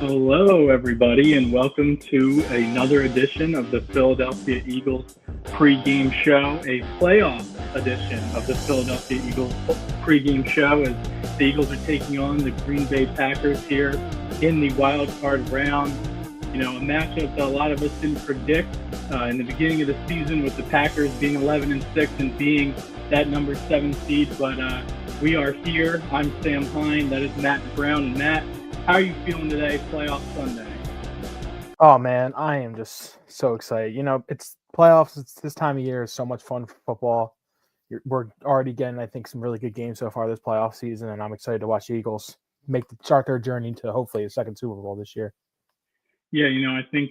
Hello, everybody, and welcome to another edition of the Philadelphia Eagles pregame show, a playoff edition of the Philadelphia Eagles pregame show as the Eagles are taking on the Green Bay Packers here in the wild card round. You know, a matchup that a lot of us didn't predict in the beginning of the season with the Packers being 11-6 and being that number 7 seed, but we are here. I'm Sam Heine. That is Matt Brown. And Matt, how are you feeling today, playoff Sunday? Oh man, I am just so excited. You know, it's playoffs. It's this time of year is so much fun for football. We're already getting, I think, some really good games so far this playoff season, and I'm excited to watch the Eagles start their journey to hopefully a second Super Bowl this year. Yeah, I think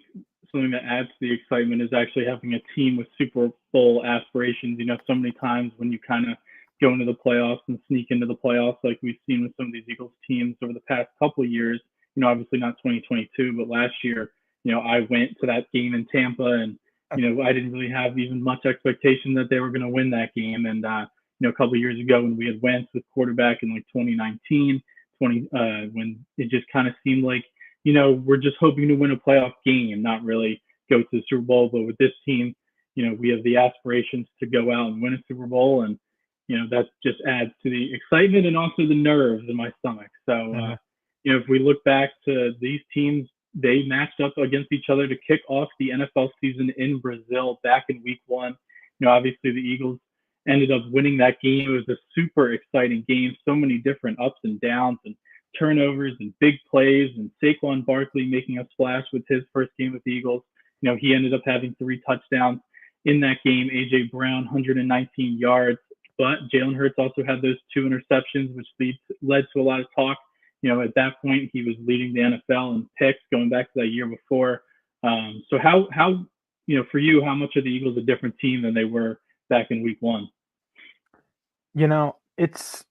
something that adds to the excitement is actually having a team with Super Bowl aspirations. So many times when you kind of go into the playoffs and sneak into the playoffs, like we've seen with some of these Eagles teams over the past couple of years, obviously not 2022, but last year, I went to that game in Tampa and, I didn't really have even much expectation that they were going to win that game. And, a couple of years ago when we had Wentz with quarterback in like 2019, when it just kind of seemed like, we're just hoping to win a playoff game, not really go to the Super Bowl. But with this team, we have the aspirations to go out and win a Super Bowl. And, that just adds to the excitement and also the nerves in my stomach. So, if we look back to these teams, they matched up against each other to kick off the NFL season in Brazil back in week 1. Obviously the Eagles ended up winning that game. It was a super exciting game. So many different ups and downs and turnovers and big plays, and Saquon Barkley making a splash with his first game with the Eagles. He ended up having 3 touchdowns in that game. A.J. Brown, 119 yards. But Jalen Hurts also had those 2 interceptions, which led to a lot of talk. At that point, he was leading the NFL in picks going back to that year before. So how for you, how much are the Eagles a different team than they were back in week 1? It's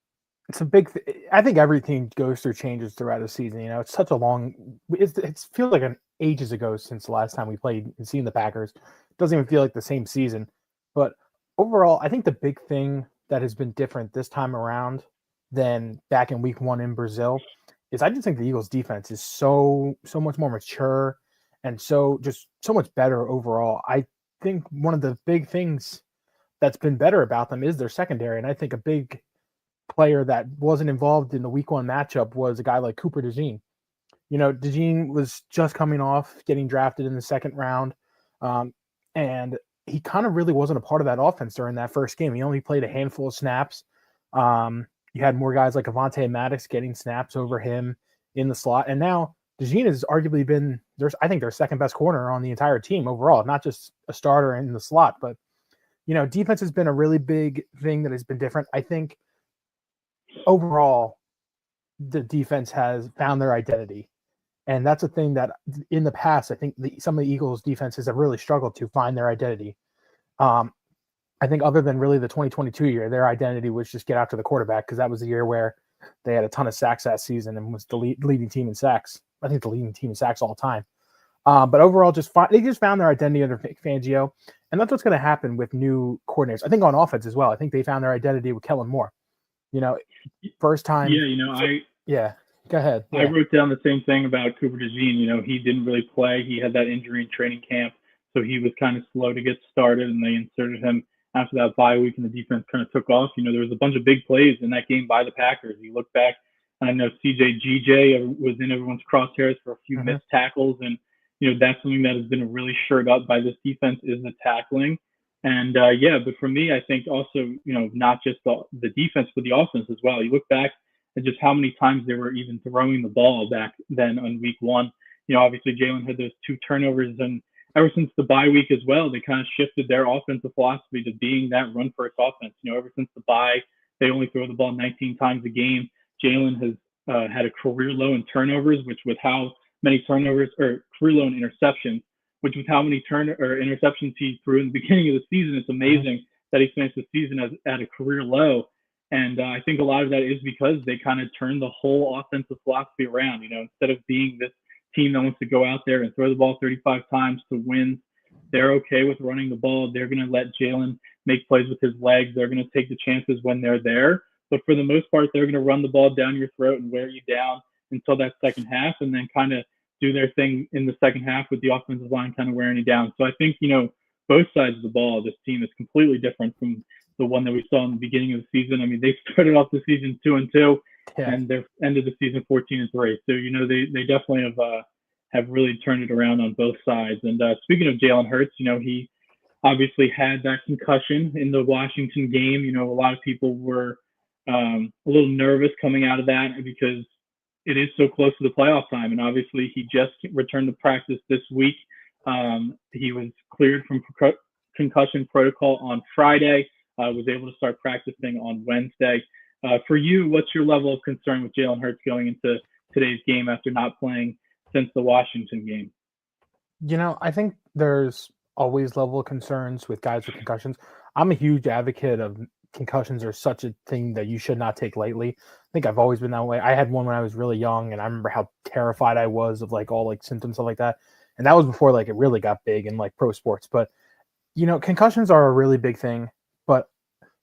a big I think every team goes through changes throughout the season. It's such a long – it feels like ages ago since the last time we played and seen the Packers. It doesn't even feel like the same season. But overall, I think the big thing that has been different this time around than back in week 1 in Brazil is I just think the Eagles defense is so much more mature and so much better overall. I think one of the big things that's been better about them is their secondary. And I think a big player that wasn't involved in the week 1 matchup was a guy like Cooper DeJean. DeJean was just coming off getting drafted in the second round. And he kind of really wasn't a part of that offense during that first game. He only played a handful of snaps. You had more guys like Avonte Maddox getting snaps over him in the slot. And now DeJean has arguably been, I think, their second best corner on the entire team overall, not just a starter in the slot. But, defense has been a really big thing that has been different. I think overall, the defense has found their identity. And that's a thing that in the past, I think some of the Eagles defenses have really struggled to find their identity. I think other than really the 2022 year, their identity was just get after the quarterback, because that was the year where they had a ton of sacks that season and was the leading team in sacks. I think the leading team in sacks all time. But overall, they just found their identity under Fangio. And that's what's going to happen with new coordinators. I think on offense as well. I think they found their identity with Kellen Moore. First time. Yeah, Go ahead. Yeah. I wrote down the same thing about Cooper DeJean. He didn't really play. He had that injury in training camp, so he was kind of slow to get started, and they inserted him after that bye week, and the defense kind of took off. There was a bunch of big plays in that game by the Packers. You look back, and I know CJ was in everyone's crosshairs for a few missed tackles, and that's something that has been really shored up by this defense is the tackling. And but for me, I think also not just the defense, but the offense as well. You look back and just how many times they were even throwing the ball back then on week 1. Obviously Jalen had those 2 turnovers, and ever since the bye week as well, they kind of shifted their offensive philosophy to being that run-first offense. Ever since the bye, they only throw the ball 19 times a game. Jalen has had a career low in turnovers, which with how many turnovers, or career low in interceptions, which with how many interceptions he threw in the beginning of the season, it's amazing that he finished the season at a career low. And I think a lot of that is because they kind of turned the whole offensive philosophy around. Instead of being this team that wants to go out there and throw the ball 35 times to win, they're okay with running the ball. They're going to let Jalen make plays with his legs. They're going to take the chances when they're there. But for the most part, they're going to run the ball down your throat and wear you down until that second half, and then kind of do their thing in the second half with the offensive line kind of wearing you down. So I think, both sides of the ball, this team is completely different from the one that we saw in the beginning of the season. I mean, they started off the season 2-2, and they're ended the season 14-3. So, they definitely have really turned it around on both sides. And speaking of Jalen Hurts, he obviously had that concussion in the Washington game. A lot of people were a little nervous coming out of that because it is so close to the playoff time. And obviously he just returned to practice this week. He was cleared from concussion protocol on Friday, was able to start practicing on Wednesday. For you, what's your level of concern with Jalen Hurts going into today's game after not playing since the Washington game? I think there's always level of concerns with guys with concussions. I'm a huge advocate of concussions are such a thing that you should not take lightly. I think I've always been that way. I had one when I was really young, and I remember how terrified I was of all symptoms, stuff like that. And that was before it really got big in pro sports. But concussions are a really big thing. But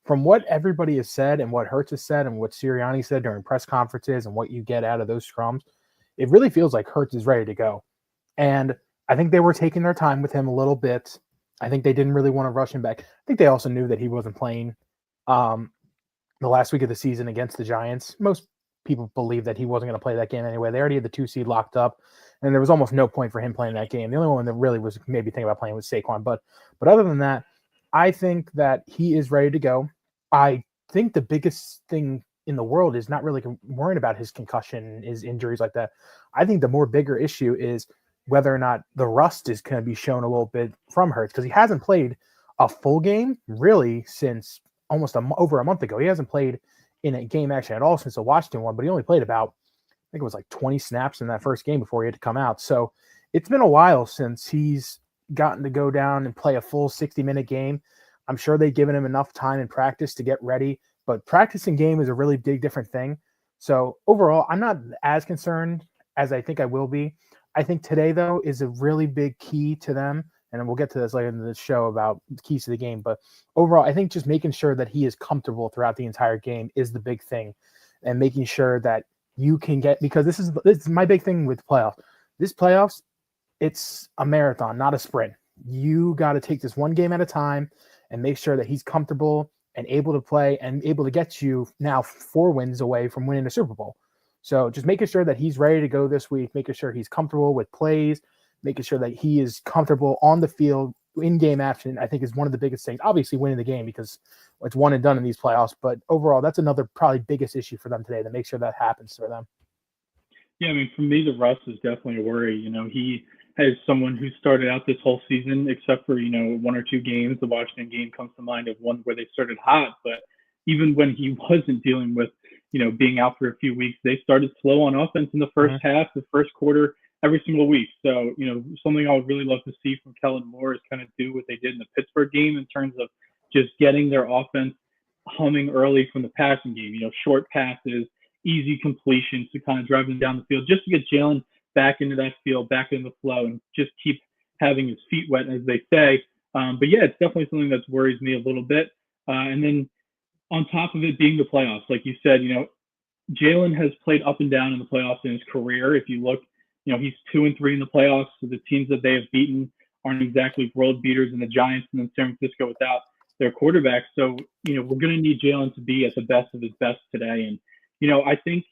from what everybody has said and what Hurts has said and what Sirianni said during press conferences and what you get out of those scrums, it really feels like Hurts is ready to go. And I think they were taking their time with him a little bit. I think they didn't really want to rush him back. I think they also knew that he wasn't playing the last week of the season against the Giants. Most people believe that he wasn't going to play that game anyway. They already had the 2 seed locked up, and there was almost no point for him playing that game. The only one that really was maybe thinking about playing was Saquon. But other than that, I think that he is ready to go. I think the biggest thing in the world is not really worrying about his concussion, his injuries like that. I think the more bigger issue is whether or not the rust is going to be shown a little bit from Hurts, because he hasn't played a full game really since almost over a month ago. He hasn't played in a game action at all since the Washington one, but he only played about, I think it was 20 snaps in that first game before he had to come out. So it's been a while since he's gotten to go down and play a full 60-minute game. I'm sure they've given him enough time in practice to get ready, but practice and game is a really big different thing. So overall, I'm not as concerned as I think I will be. I think today, though, is a really big key to them, and we'll get to this later in the show about the keys to the game. But overall, I think just making sure that he is comfortable throughout the entire game is the big thing, and making sure that you can get, because this is my big thing with playoffs. This playoffs, it's a marathon, not a sprint. You got to take this one game at a time and make sure that he's comfortable and able to play and able to get you now 4 wins away from winning the Super Bowl. So just making sure that he's ready to go this week, making sure he's comfortable with plays, making sure that he is comfortable on the field in game action, I think is one of the biggest things. Obviously winning the game because it's one and done in these playoffs, but overall that's another probably biggest issue for them today, to make sure that happens for them. Yeah, I mean, for me, the rust is definitely a worry. He has someone who started out this whole season, except for, 1 or 2 games. The Washington game comes to mind of one where they started hot, but even when he wasn't dealing with, being out for a few weeks, they started slow on offense in the first half, the first quarter, every single week. So, something I would really love to see from Kellen Moore is kind of do what they did in the Pittsburgh game in terms of just getting their offense humming early from the passing game, short passes, easy completions to kind of drive them down the field, just to get Jalen back into that field, back in the flow, and just keep having his feet wet, as they say. But yeah, it's definitely something that worries me a little bit. And then on top of it being the playoffs, like you said, Jalen has played up and down in the playoffs in his career. If you look, he's 2-3 in the playoffs. So the teams that they have beaten aren't exactly world beaters, and the Giants and then San Francisco without their quarterback. So, we're going to need Jalen to be at the best of his best today. And, I think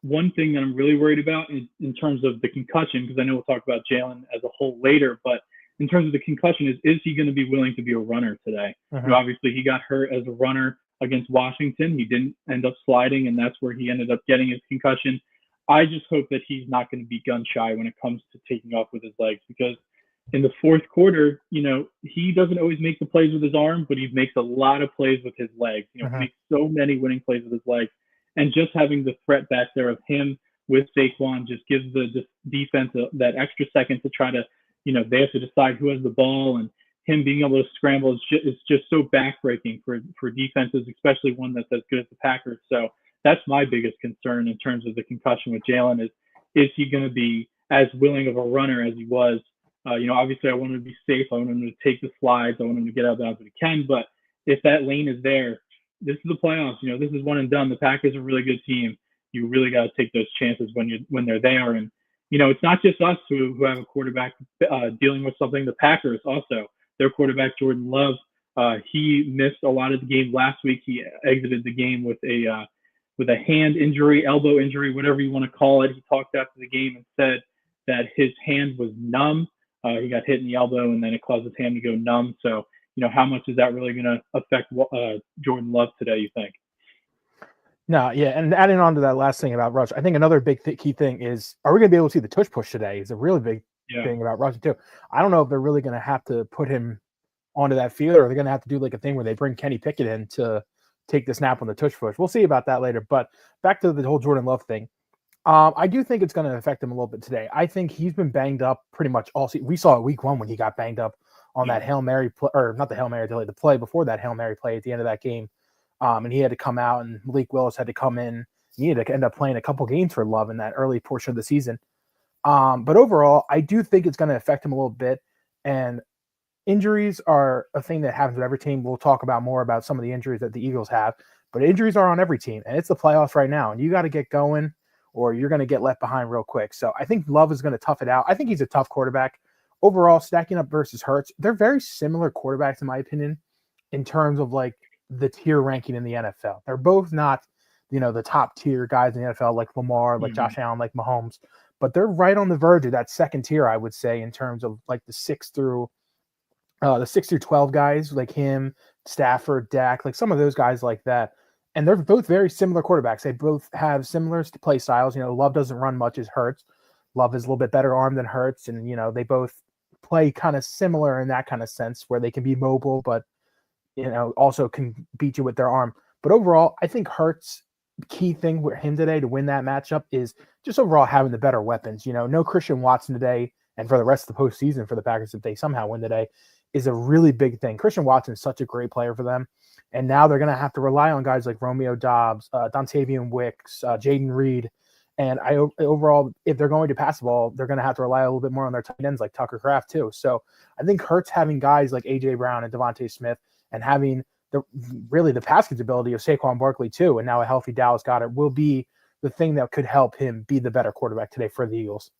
one thing that I'm really worried about is in terms of the concussion, because I know we'll talk about Jalen as a whole later, but in terms of the concussion is he going to be willing to be a runner today? Obviously he got hurt as a runner against Washington. He didn't end up sliding, and that's where he ended up getting his concussion. I just hope that he's not going to be gun shy when it comes to taking off with his legs, because in the fourth quarter, he doesn't always make the plays with his arm, but he makes a lot of plays with his legs. He makes so many winning plays with his legs. And just having the threat back there of him with Saquon just gives the defense that extra second to try to, they have to decide who has the ball, and him being able to scramble is just so backbreaking for defenses, especially one that's as good as the Packers. So that's my biggest concern in terms of the concussion with Jalen is he going to be as willing of a runner as he was? Obviously I want him to be safe. I want him to take the slides. I want him to get out of bounds if he can. But if that lane is there, this is the playoffs. This is one and done. The Packers are a really good team. You really got to take those chances when they're there. And it's not just us who have a quarterback dealing with something. The Packers also, their quarterback Jordan Love, he missed a lot of the game last week. He exited the game with a hand injury, elbow injury, whatever you want to call it. He talked after the game and said that his hand was numb. He got hit in the elbow, and then it caused his hand to go numb. So, how much is that really going to affect Jordan Love today, you think? No, yeah, and adding on to that last thing about Rush, I think another big key thing is, are we going to be able to see the tush push today? Is a really big thing about Rush too. I don't know if they're really going to have to put him onto that field, or they're going to have to do like a thing where they bring Kenny Pickett in to take the snap on the tush push. We'll see about that later. But back to the whole Jordan Love thing. I do think it's going to affect him a little bit today. I think he's been banged up pretty much all season. We saw it week 1 when he got banged up on that Hail Mary play, or not the Hail Mary delay, the play before that Hail Mary play at the end of that game. And he had to come out, and Malik Willis had to come in. He had to end up playing a couple games for Love in that early portion of the season. But overall, I do think it's going to affect him a little bit. And injuries are a thing that happens with every team. We'll talk about more about some of the injuries that the Eagles have. But injuries are on every team, and it's the playoffs right now. And you got to get going, or you're going to get left behind real quick. So I think Love is going to tough it out. I think he's a tough quarterback. Overall, stacking up versus Hurts, they're very similar quarterbacks, in my opinion, in terms of like the tier ranking in the NFL. They're both not, the top tier guys in the NFL like Lamar, like Josh Allen, like Mahomes, but they're right on the verge of that second tier, I would say, in terms of like the 6 through 12 guys like him, Stafford, Dak, like some of those guys like that. And they're both very similar quarterbacks. They both have similar play styles. Love doesn't run much as Hurts. Love is a little bit better armed than Hurts. And, they both play kind of similar in that kind of sense where they can be mobile, but, also can beat you with their arm. But overall, I think Hurts' key thing with him today to win that matchup is just overall having the better weapons. No Christian Watson today, and for the rest of the postseason for the Packers, if they somehow win today, is a really big thing. Christian Watson is such a great player for them. And now they're going to have to rely on guys like Romeo Doubs, Dontavian Wicks, Jaden Reed. And overall, if they're going to pass the ball, they're going to have to rely a little bit more on their tight ends like Tucker Kraft too. So I think Hurts having guys like A.J. Brown and Devontae Smith and having the pass capability of Saquon Barkley too, and now a healthy Dallas Goedert will be the thing that could help him be the better quarterback today for the Eagles.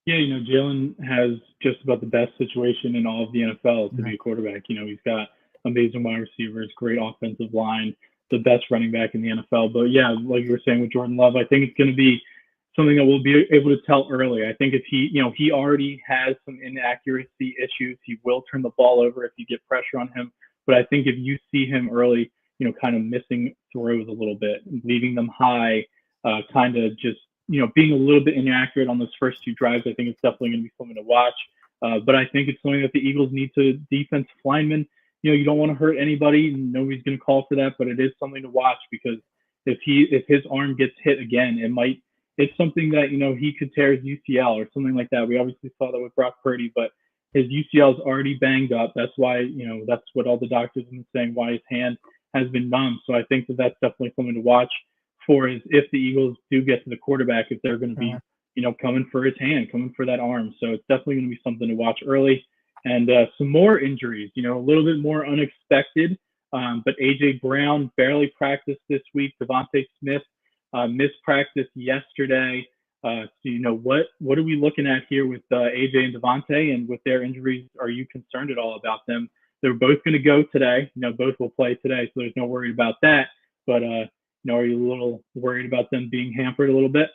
Yeah, Jalen has just about the best situation in all of the NFL to be a quarterback. He's got amazing wide receivers, great offensive line, the best running back in the NFL. But yeah, like you were saying with Jordan Love, I think it's going to be something that we'll be able to tell early. I think if he already has some inaccuracy issues, he will turn the ball over if you get pressure on him. But I think if you see him early, kind of missing throws a little bit, leaving them high, kind of just, being a little bit inaccurate on those first 2 drives, I think it's definitely going to be something to watch. But I think it's something that the Eagles need to defensive linemen. You don't want to hurt anybody. Nobody's going to call for that, but it is something to watch because if his arm gets hit again, it's something that, he could tear his UCL or something like that. We obviously saw that with Brock Purdy, but his UCL is already banged up. That's why, that's what all the doctors have been saying, why his hand has been numb. So I think that that's definitely something to watch for is if the Eagles do get to the quarterback, if they're going to be, coming for his hand, coming for that arm. So it's definitely going to be something to watch early. And some more injuries, a little bit more unexpected. But A.J. Brown barely practiced this week. Devontae Smith missed practice yesterday. So, what are we looking at here with A.J. and Devontae, and with their injuries? Are you concerned at all about them? They're both going to go today. Both will play today, so there's no worry about that. But, are you a little worried about them being hampered a little bit?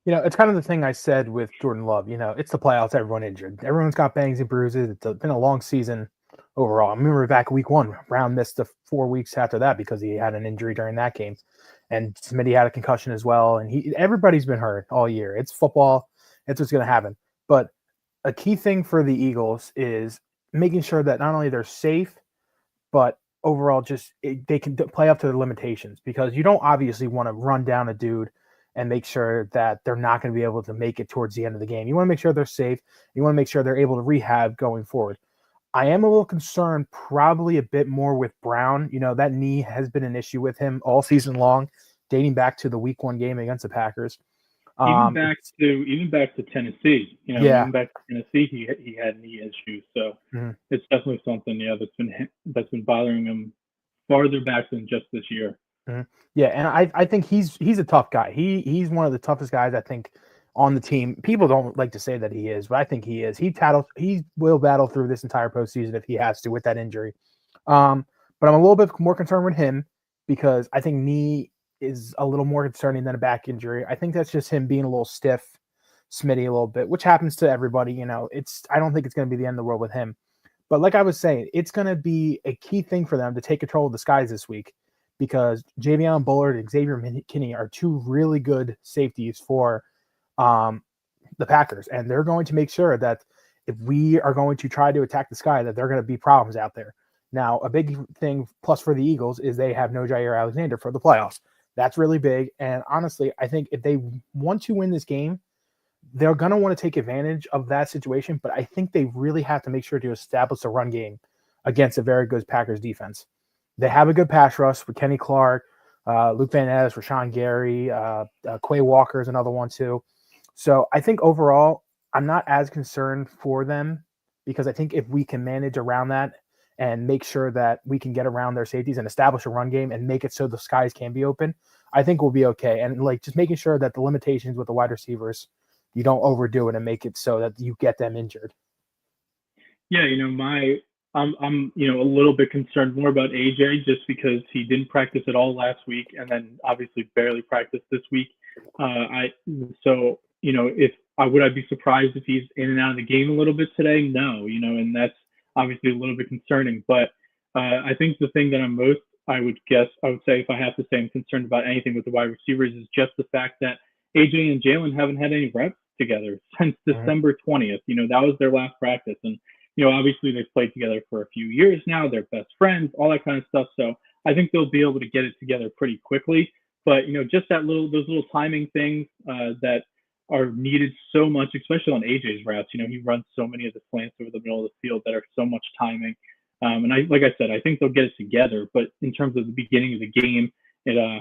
It's kind of the thing I said with Jordan Love. It's the playoffs, everyone injured. Everyone's got bangs and bruises. It's been a long season overall. I remember back week 1, Brown missed the 4 weeks after that because he had an injury during that game. And Smitty had a concussion as well. And everybody's been hurt all year. It's football. It's what's going to happen. But a key thing for the Eagles is making sure that not only they're safe, but overall they can play up to their limitations, because you don't obviously want to run down a dude and make sure that they're not going to be able to make it towards the end of the game. You want to make sure they're safe. You want to make sure they're able to rehab going forward. I am a little concerned probably a bit more with Brown. That knee has been an issue with him all season long, dating back to the week 1 game against the Packers. Even back to Tennessee, even back to Tennessee, he had knee issues. So it's definitely something, that's been bothering him farther back than just this year. Yeah, and I think he's a tough guy. He's one of the toughest guys I think on the team. People don't like to say that he is, but I think he is. He will battle through this entire postseason if he has to with that injury. But I'm a little bit more concerned with him because I think knee is a little more concerning than a back injury. I think that's just him being a little stiff, Smitty a little bit, which happens to everybody. I don't think it's going to be the end of the world with him. But like I was saying, it's going to be a key thing for them to take control of the skies this week because Javion Bullard and Xavier McKinney are two really good safeties for the Packers. And they're going to make sure that if we are going to try to attack the sky, that there are going to be problems out there. Now, a big thing plus for the Eagles is they have no Jair Alexander for the playoffs. That's really big. And honestly, I think if they want to win this game, they're going to want to take advantage of that situation. But I think they really have to make sure to establish a run game against a very good Packers defense. They have a good pass rush with Kenny Clark, Luke Van Ness, Rashawn Gary, Quay Walker is another one too. So I think overall, I'm not as concerned for them because I think if we can manage around that and make sure that we can get around their safeties and establish a run game and make it so the skies can be open, I think we'll be okay. And just making sure that the limitations with the wide receivers, you don't overdo it and make it so that you get them injured. Yeah, I'm a little bit concerned more about AJ just because he didn't practice at all last week and then obviously barely practiced this week. Would I be surprised if he's in and out of the game a little bit today? No, and that's obviously a little bit concerning. But I think the thing that I would say if I have to say I'm concerned about anything with the wide receivers is just the fact that AJ and Jalen haven't had any reps together since December 20th. That was their last practice. And, obviously they've played together for a few years now. They're best friends, all that kind of stuff. So I think they'll be able to get it together pretty quickly. But, just those little timing things that are needed so much, especially on AJ's routes. He runs so many of the slants over the middle of the field that are so much timing. And I think they'll get it together. But in terms of the beginning of the game,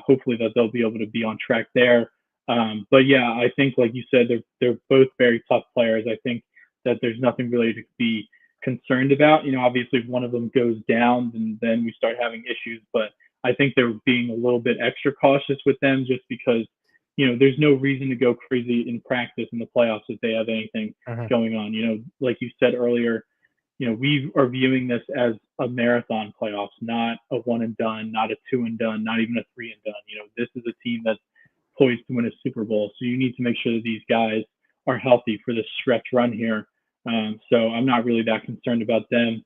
hopefully that they'll be able to be on track there. But yeah, I think like you said, they're both very tough players. I think that there's nothing really to be concerned about. Obviously if one of them goes down, then we start having issues. But I think they're being a little bit extra cautious with them just because there's no reason to go crazy in practice in the playoffs if they have anything going on. Like you said earlier, we are viewing this as a marathon playoffs, not a one and done, not a two and done, not even a three and done. This is a team that's poised to win a Super Bowl. So you need to make sure that these guys are healthy for this stretch run here. So I'm not really that concerned about them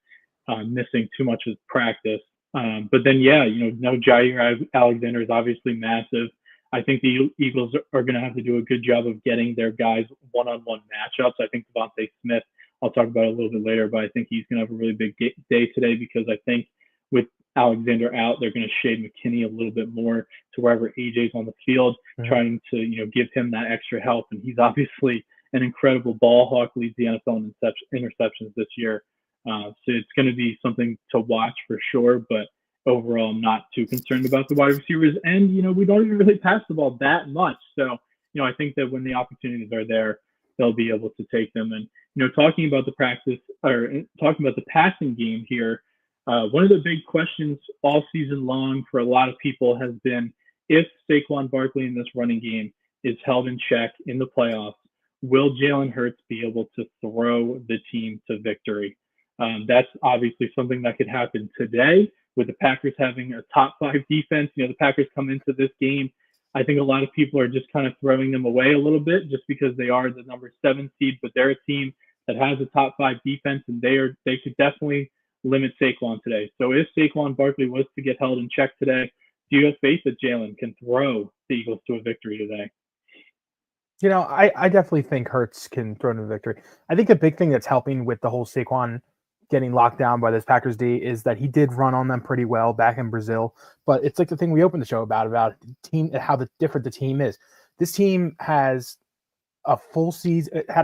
missing too much of practice. But then, no Jair Alexander is obviously massive. I think the Eagles are going to have to do a good job of getting their guys one-on-one matchups. I think Devontae Smith, I'll talk about it a little bit later, but I think he's going to have a really big day today because I think with Alexander out, they're going to shade McKinney a little bit more to wherever AJ's on the field, trying to, give him that extra help. And he's obviously an incredible ball hawk, leads the NFL in interceptions this year. So it's going to be something to watch for sure, but overall, I'm not too concerned about the wide receivers. And, we don't even really pass the ball that much. So, I think that when the opportunities are there, they'll be able to take them. And, talking about the passing game here, one of the big questions all season long for a lot of people has been if Saquon Barkley in this running game is held in check in the playoffs, will Jalen Hurts be able to throw the team to victory? That's obviously something that could happen today with the Packers having a top 5 defense. The Packers come into this game. I think a lot of people are just kind of throwing them away a little bit just because they are the number 7 seed, but they're a team that has a top 5 defense, and they could definitely limit Saquon today. So if Saquon Barkley was to get held in check today, do you have faith that Jalen can throw the Eagles to a victory today? I definitely think Hurts can throw to victory. I think the big thing that's helping with the whole Saquon getting locked down by this Packers D is that he did run on them pretty well back in Brazil. But it's like the thing we opened the show about team, how different the team is. This team has had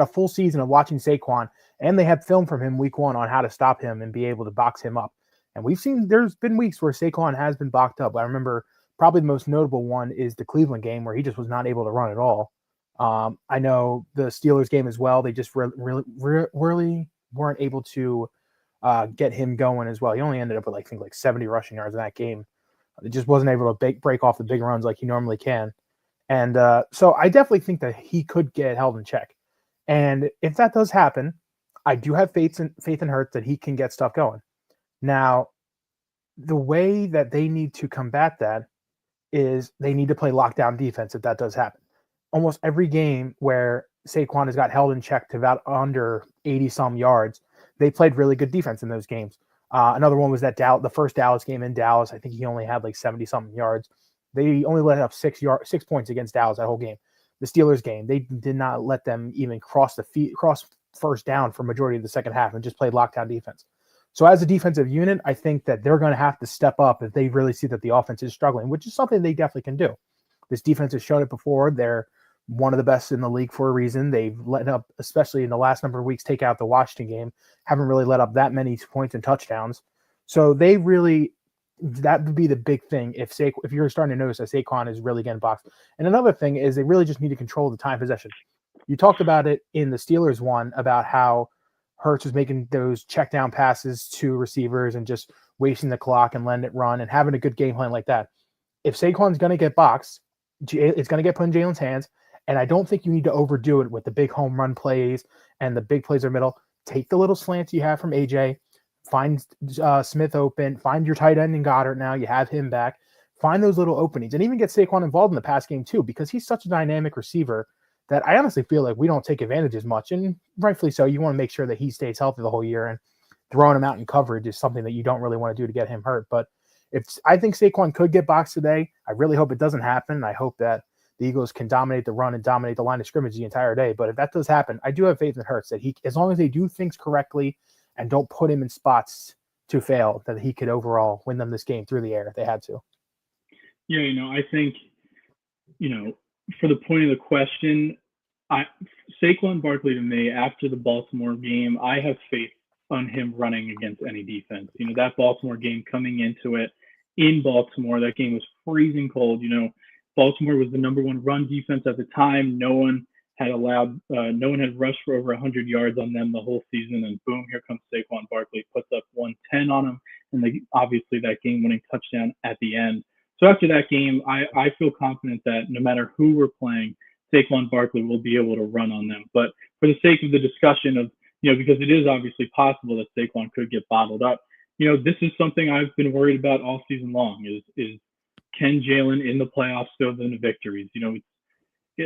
a full season of watching Saquon, and they had film from him week 1 on how to stop him and be able to box him up. And we've seen there's been weeks where Saquon has been boxed up. I remember probably the most notable one is the Cleveland game where he just was not able to run at all. I know the Steelers game as well. They just really weren't able to get him going as well. He only ended up with, I think, like 70 rushing yards in that game. He just wasn't able to break off the big runs like he normally can. And so I definitely think that he could get held in check. And if that does happen, I do have faith in Hurts that he can get stuff going. Now, the way that they need to combat that is they need to play lockdown defense if that does happen. Almost every game where Saquon has got held in check to about under 80-some yards, they played really good defense in those games. Another one was the first Dallas game in Dallas. I think he only had like 70-something yards. They only let up 6 points against Dallas that whole game. The Steelers game, they did not let them even cross first down for majority of the second half and just played lockdown defense. So as a defensive unit, I think that they're going to have to step up if they really see that the offense is struggling, which is something they definitely can do. This defense has shown it before. They're one of the best in the league for a reason. They've let up, especially in the last number of weeks, take out the Washington game, haven't really let up that many points and touchdowns. So that would be the big thing if you're starting to notice that Saquon is really getting boxed. And another thing is they really just need to control the time possession. You talked about it in the Steelers one about how Hurts was making those check down passes to receivers and just wasting the clock and letting it run and having a good game plan like that. If Saquon's going to get boxed, it's going to get put in Jalen's hands. And I don't think you need to overdo it with the big home run plays and the big plays in the middle. Take the little slants you have from AJ, find Smith open, find your tight end in Goddard now. You have him back. Find those little openings and even get Saquon involved in the pass game too, because he's such a dynamic receiver that I honestly feel like we don't take advantage as much, and rightfully so. You want to make sure that he stays healthy the whole year, and throwing him out in coverage is something that you don't really want to do to get him hurt. But I think Saquon could get boxed today. I really hope it doesn't happen. I hope that the Eagles can dominate the run and dominate the line of scrimmage the entire day. But if that does happen, I do have faith in Hurts that as long as they do things correctly and don't put him in spots to fail, that he could overall win them this game through the air if they had to. Yeah, I think, for the point of the question, Saquon Barkley to me, after the Baltimore game, I have faith on him running against any defense. That Baltimore game coming into it in Baltimore, that game was freezing cold. Baltimore was the number one run defense at the time. No one had rushed for over 100 yards on them the whole season. And boom, here comes Saquon Barkley, puts up 110 on them. And obviously that game-winning touchdown at the end. So after that game, I feel confident that no matter who we're playing, Saquon Barkley will be able to run on them. But for the sake of the discussion of, because it is obviously possible that Saquon could get bottled up, this is something I've been worried about all season long is can Jalen in the playoffs go to the victories?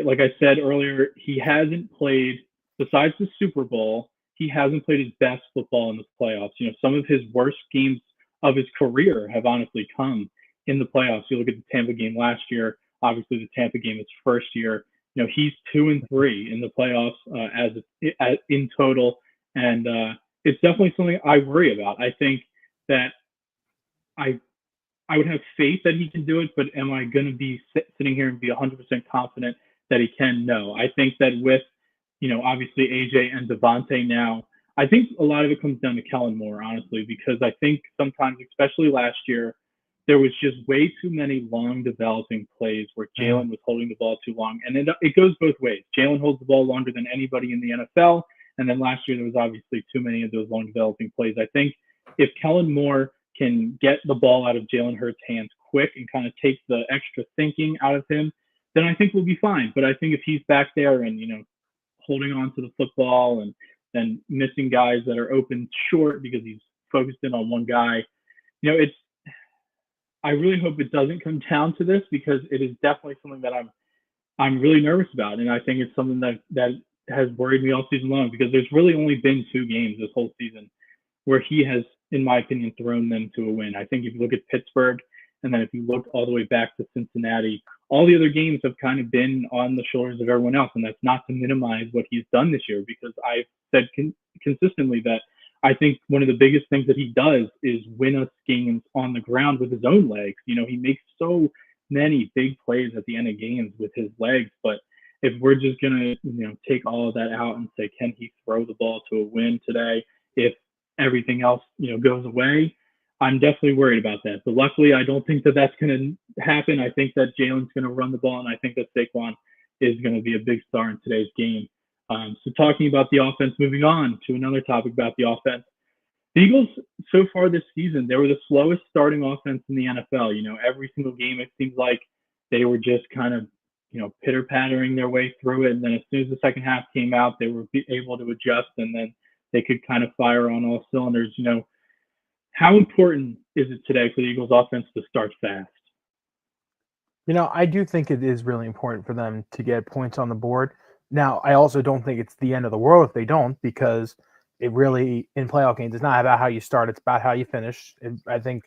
Like I said earlier, he hasn't played, besides the Super Bowl, he hasn't played his best football in the playoffs. Some of his worst games of his career have honestly come in the playoffs. You look at the Tampa game last year, obviously the Tampa game is first year. He's 2-3 in the playoffs in total. And it's definitely something I worry about. I think that I would have faith that he can do it, but am I going to be sitting here and be 100% confident that he can? No. I think that with, obviously AJ and Devontae now, I think a lot of it comes down to Kellen Moore, honestly, because I think sometimes, especially last year, there was just way too many long developing plays where Jalen was holding the ball too long. And it goes both ways. Jalen holds the ball longer than anybody in the NFL. And then last year, there was obviously too many of those long developing plays. I think if Kellen Moore can get the ball out of Jalen Hurts' hands quick and kind of take the extra thinking out of him, then I think we'll be fine. But I think if he's back there and, holding on to the football and then missing guys that are open short because he's focused in on one guy, I really hope it doesn't come down to this, because it is definitely something that I'm really nervous about. And I think it's something that has worried me all season long, because there's really only been 2 games this whole season where he has, in my opinion, thrown them to a win. I think if you look at Pittsburgh, and then if you look all the way back to Cincinnati, all the other games have kind of been on the shoulders of everyone else. And that's not to minimize what he's done this year, because I've said consistently that I think one of the biggest things that he does is win us games on the ground with his own legs. He makes so many big plays at the end of games with his legs. But if we're just going to, take all of that out and say, can he throw the ball to a win today if everything else, goes away? I'm definitely worried about that. But luckily, I don't think that that's going to happen. I think that Jalen's going to run the ball, and I think that Saquon is going to be a big star in today's game. So talking about the offense, moving on to another topic about the offense. The Eagles, so far this season, they were the slowest starting offense in the NFL. Every single game, it seems like they were just kind of, pitter-pattering their way through it. And then as soon as the second half came out, they were able to adjust, and then they could kind of fire on all cylinders. How important is it today for the Eagles offense to start fast? I do think it is really important for them to get points on the board. Now, I also don't think it's the end of the world if they don't, because it really, in playoff games, it's not about how you start, it's about how you finish. And I think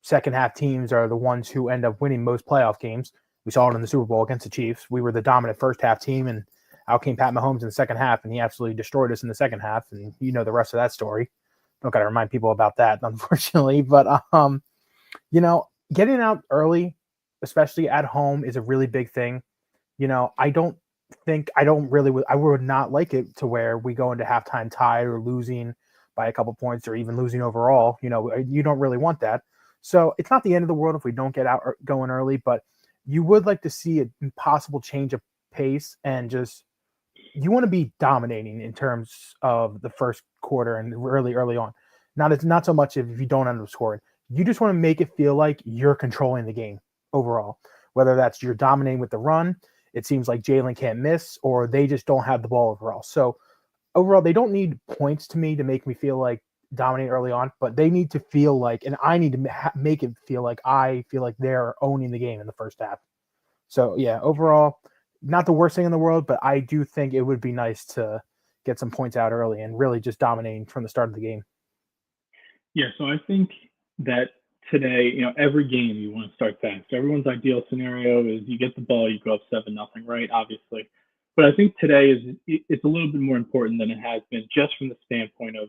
second half teams are the ones who end up winning most playoff games. We saw it in the Super Bowl against the Chiefs. We were the dominant first half team, and out came Pat Mahomes in the second half, and he absolutely destroyed us in the second half. And the rest of that story. Don't got to remind people about that, unfortunately. But getting out early, especially at home, is a really big thing. I would not like it to where we go into halftime tied or losing by a couple points or even losing overall. You don't really want that. So it's not the end of the world if we don't get out going early, but you would like to see a possible change of pace, and just you want to be dominating in terms of the first quarter and early on. Not so much if you don't end up scoring. You just want to make it feel like you're controlling the game overall, whether that's you're dominating with the run. It seems like Jalen can't miss, or they just don't have the ball overall. So overall, they don't need points to me to make me feel like dominating early on, but they need to feel like, and I need to make it feel like I feel like they're owning the game in the first half. So yeah, overall, not the worst thing in the world, but I do think it would be nice to get some points out early and really just dominating from the start of the game. Yeah, so I think that today, every game you want to start fast. Everyone's ideal scenario is you get the ball, you go up 7-0, right? Obviously. But I think today it's a little bit more important than it has been, just from the standpoint of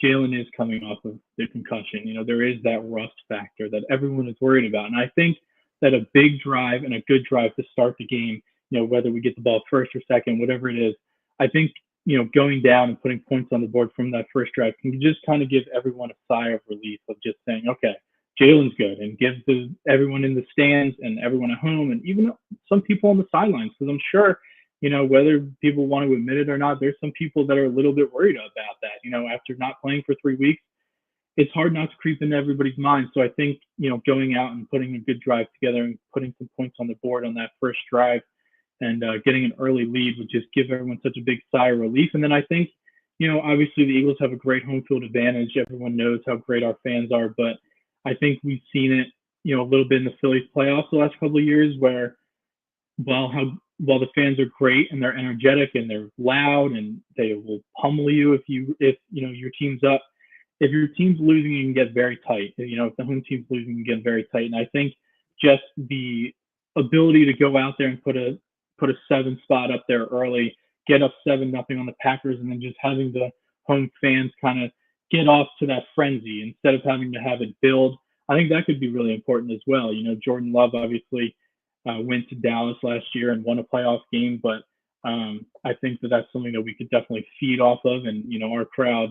Jalen is coming off of the concussion. There is that rust factor that everyone is worried about. And I think that a big drive and a good drive to start the game, whether we get the ball first or second, whatever it is, I think going down and putting points on the board from that first drive can just kind of give everyone a sigh of relief of just saying, okay, Jalen's good, and gives everyone in the stands and everyone at home and even some people on the sidelines, because I'm sure, whether people want to admit it or not, there's some people that are a little bit worried about that. After not playing for 3 weeks, it's hard not to creep into everybody's mind. So I think, going out and putting a good drive together and putting some points on the board on that first drive and getting an early lead would just give everyone such a big sigh of relief. And then I think, obviously the Eagles have a great home field advantage. Everyone knows how great our fans are, but I think we've seen it, a little bit in the Phillies playoffs the last couple of years, where while the fans are great and they're energetic and they're loud and they will pummel you if your team's up, if your team's losing, you can get very tight. If the home team's losing, you can get very tight. And I think just the ability to go out there and put a 7 spot up there early, get up 7-0 on the Packers, and then just having the home fans kind of get off to that frenzy instead of having to have it build. I think that could be really important as well. Jordan Love obviously went to Dallas last year and won a playoff game, but I think that that's something that we could definitely feed off of. And, our crowd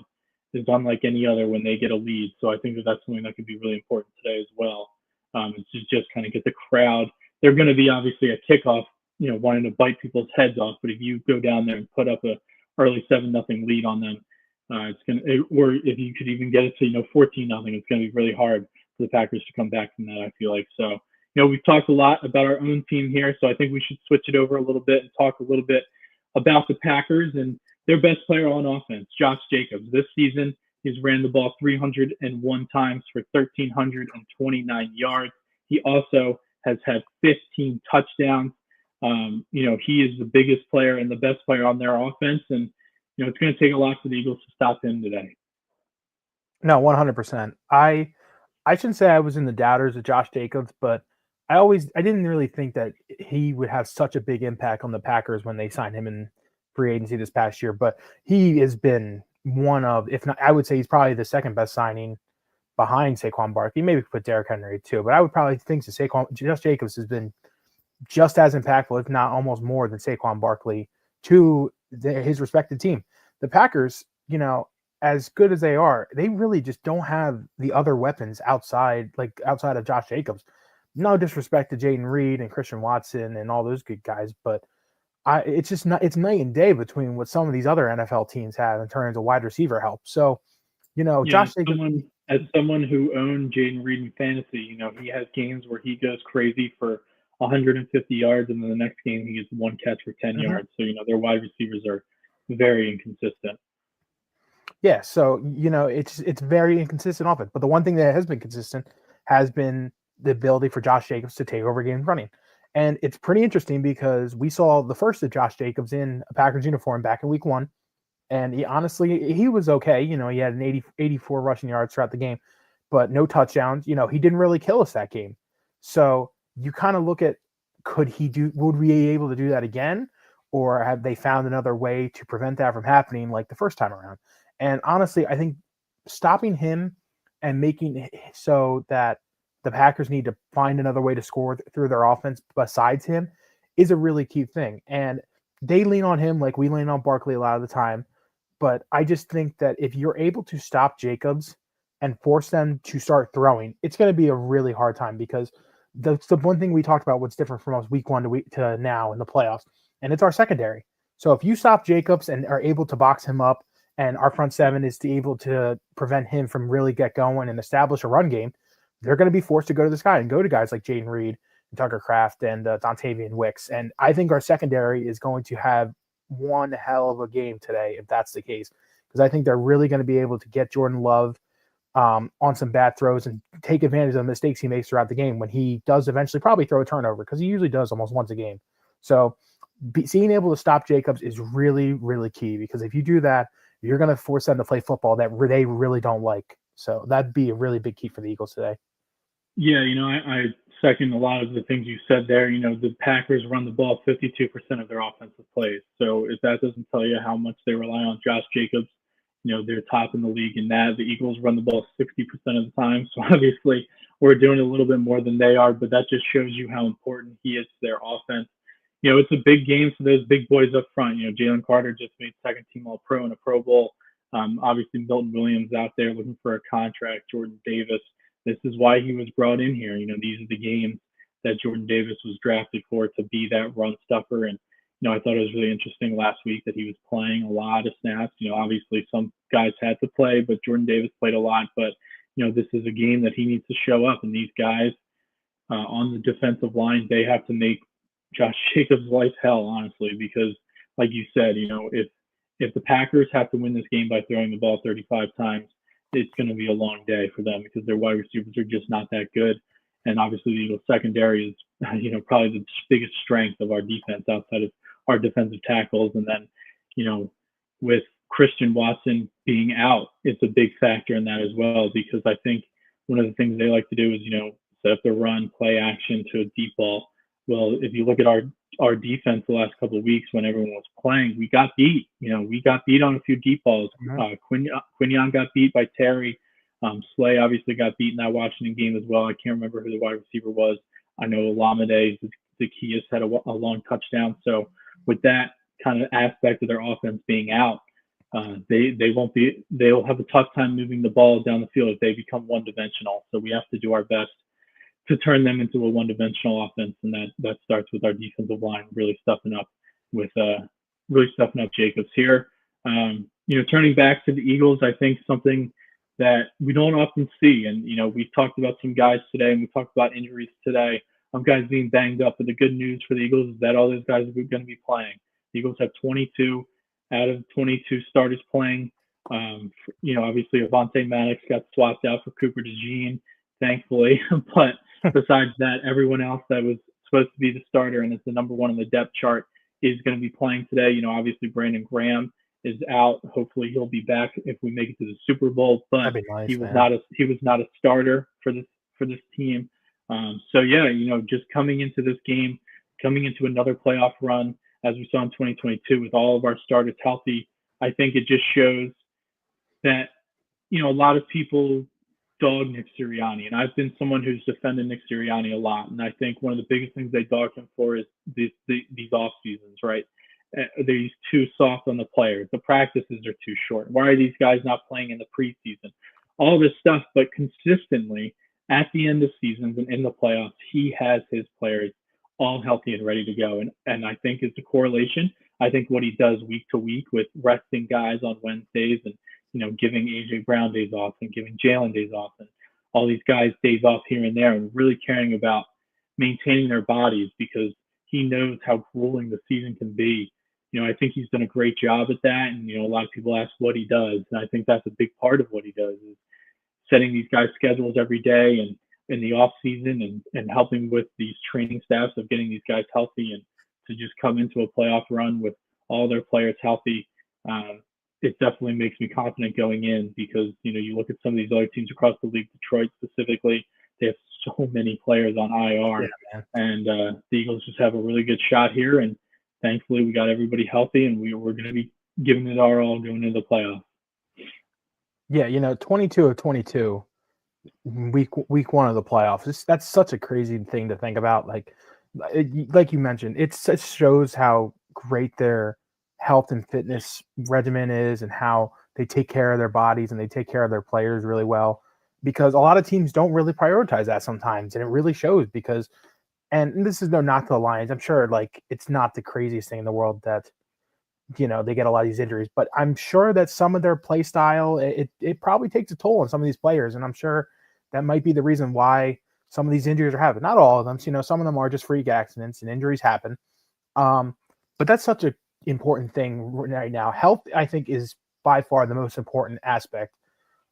is unlike any other when they get a lead. So I think that that's something that could be really important today as well. It's just kind of get the crowd. They're going to be obviously a kickoff, wanting to bite people's heads off. But if you go down there and put up a early 7-0 lead on them, or if you could even get it to 14-0, it's going to be really hard for the Packers to come back from that, I feel like. So we've talked a lot about our own team here, so I think we should switch it over a little bit and talk a little bit about the Packers and their best player on offense, Josh Jacobs. This season, he's ran the ball 301 times for 1,329 yards. He also has had 15 touchdowns. He is the biggest player and the best player on their offense, and it's going to take a lot for the Eagles to stop him today. No, 100%. I shouldn't say I was in the doubters of Josh Jacobs, but I didn't really think that he would have such a big impact on the Packers when they signed him in free agency this past year. But he has been one of, if not, I would say he's probably the second best signing behind Saquon Barkley. Maybe put Derrick Henry too, but I would probably think that Josh Jacobs has been just as impactful, if not almost more than Saquon Barkley to his respective team. The Packers, as good as they are, they really just don't have the other weapons outside of Josh Jacobs. No disrespect to Jaden Reed and Christian Watson and all those good guys, but it's night and day between what some of these other NFL teams have in terms of wide receiver help. So, Josh Jacobs. As someone who owned Jaden Reed in fantasy, he has games where he goes crazy for 150 yards, and then the next game he gets one catch for 10 yards. So, their wide receivers are very inconsistent. Yeah, so it's very inconsistent offense. But the one thing that has been consistent has been the ability for Josh Jacobs to take over games running. And it's pretty interesting because we saw the first of Josh Jacobs in a Packers uniform back in week 1. And he was okay. He had an 84 rushing yards throughout the game, but no touchdowns. He didn't really kill us that game. So you kind of look at, would we be able to do that again? Or have they found another way to prevent that from happening like the first time around? And honestly, I think stopping him and making it so that the Packers need to find another way to score through their offense besides him is a really key thing. And they lean on him like we lean on Barkley a lot of the time. But I just think that if you're able to stop Jacobs and force them to start throwing, it's going to be a really hard time because that's the one thing we talked about what's different from us week 1 to now in the playoffs, and it's our secondary. So if you stop Jacobs and are able to box him up and our front seven is able to prevent him from really get going and establish a run game, they're going to be forced to go to this guy and go to guys like Jaden Reed and Tucker Kraft and Dontavian Wicks. And I think our secondary is going to have one hell of a game today if that's the case, because I think they're really going to be able to get Jordan Love on some bad throws and take advantage of the mistakes he makes throughout the game when he does eventually probably throw a turnover, because he usually does almost once a game. So being able to stop Jacobs is really, really key, because if you do that, you're going to force them to play football that they really don't like. So that'd be a really big key for the Eagles today. Yeah, I second a lot of the things you said there. The Packers run the ball 52% of their offensive plays. So if that doesn't tell you how much they rely on Josh Jacobs, they're top in the league in that. The Eagles run the ball 60% of the time. So obviously we're doing a little bit more than they are, but that just shows you how important he is to their offense. It's a big game for those big boys up front. Jalen Carter just made second team All-Pro in a Pro Bowl. Obviously Milton Williams out there looking for a contract. Jordan Davis. This is why he was brought in here. These are the games that Jordan Davis was drafted for, to be that run stuffer. And, I thought it was really interesting last week that he was playing a lot of snaps. Obviously some guys had to play, but Jordan Davis played a lot. But, this is a game that he needs to show up. And these guys on the defensive line, they have to make Josh Jacobs' life hell, honestly, because like you said, if the Packers have to win this game by throwing the ball 35 times, it's going to be a long day for them, because their wide receivers are just not that good. And obviously the Eagles secondary is, probably the biggest strength of our defense outside of our defensive tackles. And then, with Christian Watson being out, it's a big factor in that as well, because I think one of the things they like to do is, set up the run, play action to a deep ball. Well, if you look at our defense the last couple of weeks when everyone was playing, we got beat. We got beat on a few deep balls. Quinion got beat by Terry. Slay obviously got beat in that Washington game as well. I can't remember who the wide receiver was. I know Olamide Zaccheaus had a long touchdown. So with that kind of aspect of their offense being out, they'll have a tough time moving the ball down the field if they become one-dimensional. So we have to do our best to turn them into a one-dimensional offense, and that starts with our defensive line really stuffing up Jacobs here. Turning back to the Eagles, I think something that we don't often see, and we've talked about some guys today, and we talked about injuries today, guys being banged up. But the good news for the Eagles is that all those guys are going to be playing. The Eagles have 22 out of 22 starters playing. Obviously Avonte Maddox got swapped out for Cooper DeJean, thankfully, but besides that, everyone else that was supposed to be the starter and is the number one on the depth chart is going to be playing today. Obviously Brandon Graham is out. Hopefully he'll be back if we make it to the Super Bowl, but nice, he was not a starter for this team. Just coming into this game, coming into another playoff run, as we saw in 2022 with all of our starters healthy, I think it just shows that, a lot of people dog Nick Sirianni, and I've been someone who's defended Nick Sirianni a lot. And I think one of the biggest things they dog him for is these off seasons, right? They're too soft on the players. The practices are too short. Why are these guys not playing in the preseason? All this stuff, but consistently at the end of seasons and in the playoffs, he has his players all healthy and ready to go. And I think it's a correlation. I think what he does week to week with resting guys on Wednesdays and, giving AJ Brown days off and giving Jalen days off and all these guys days off here and there, and really caring about maintaining their bodies because he knows how grueling the season can be. I think he's done a great job at that. And, a lot of people ask what he does. And I think that's a big part of what he does is setting these guys' schedules every day and in the off season and helping with these training staffs of getting these guys healthy and to just come into a playoff run with all their players healthy. It definitely makes me confident going in because, you look at some of these other teams across the league, Detroit specifically, they have so many players on IR. Yeah, and the Eagles just have a really good shot here. And thankfully, we got everybody healthy, and we're going to be giving it our all going into the playoffs. Yeah, 22 of 22, week one of the playoffs. That's such a crazy thing to think about. Like you mentioned, it shows how great their health and fitness regimen is and how they take care of their bodies and they take care of their players really well, because a lot of teams don't really prioritize that sometimes, and it really shows because, and this is no knock to the Lions. I'm sure it's not the craziest thing in the world that, they get a lot of these injuries, but I'm sure that some of their play style, it probably takes a toll on some of these players. And I'm sure that might be the reason why some of these injuries are happening. Not all of them, some of them are just freak accidents and injuries happen. But that's such an important thing right now. Health, I think, is by far the most important aspect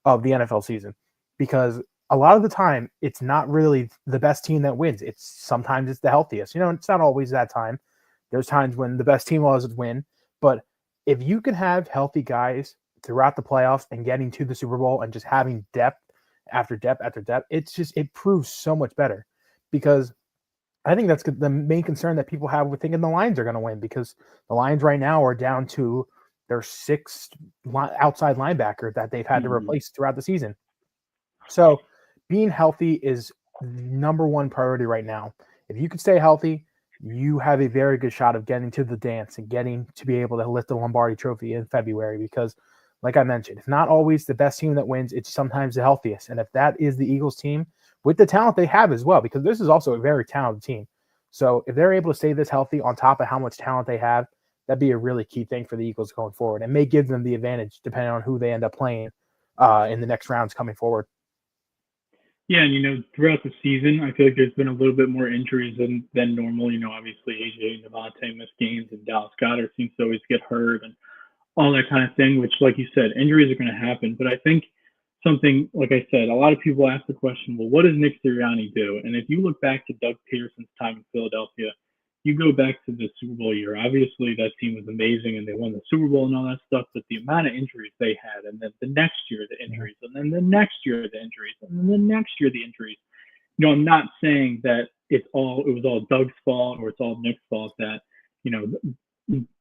of the NFL season, because a lot of the time it's not really the best team that wins. Sometimes it's the healthiest. It's not always that time. There's times when the best team always win. But if you can have healthy guys throughout the playoffs and getting to the Super Bowl and just having depth after depth after depth, it proves so much better, because I think that's the main concern that people have with thinking the Lions are going to win, because the Lions right now are down to their sixth outside linebacker that they've had to replace throughout the season. So being healthy is number one priority right now. If you can stay healthy, you have a very good shot of getting to the dance and getting to be able to lift the Lombardi Trophy in February, because, like I mentioned, it's not always the best team that wins. It's sometimes the healthiest. And if that is the Eagles team, with the talent they have as well, because this is also a very talented team. So if they're able to stay this healthy on top of how much talent they have, that'd be a really key thing for the Eagles going forward, and may give them the advantage depending on who they end up playing in the next rounds coming forward. Yeah, and throughout the season, I feel like there's been a little bit more injuries than normal. Obviously AJ and Devontae missed games, and Dallas Goedert seems to always get hurt, and all that kind of thing. Which, like you said, injuries are going to happen. But I think something, like I said, a lot of people ask the question, well, what does Nick Sirianni do? And if you look back to Doug Peterson's time in Philadelphia, you go back to the Super Bowl year. Obviously, that team was amazing, and they won the Super Bowl and all that stuff. But the amount of injuries they had, and then the next year the injuries, and then the next year the injuries, and then the next year the injuries. I'm not saying that it was all Doug's fault or it's all Nick's fault that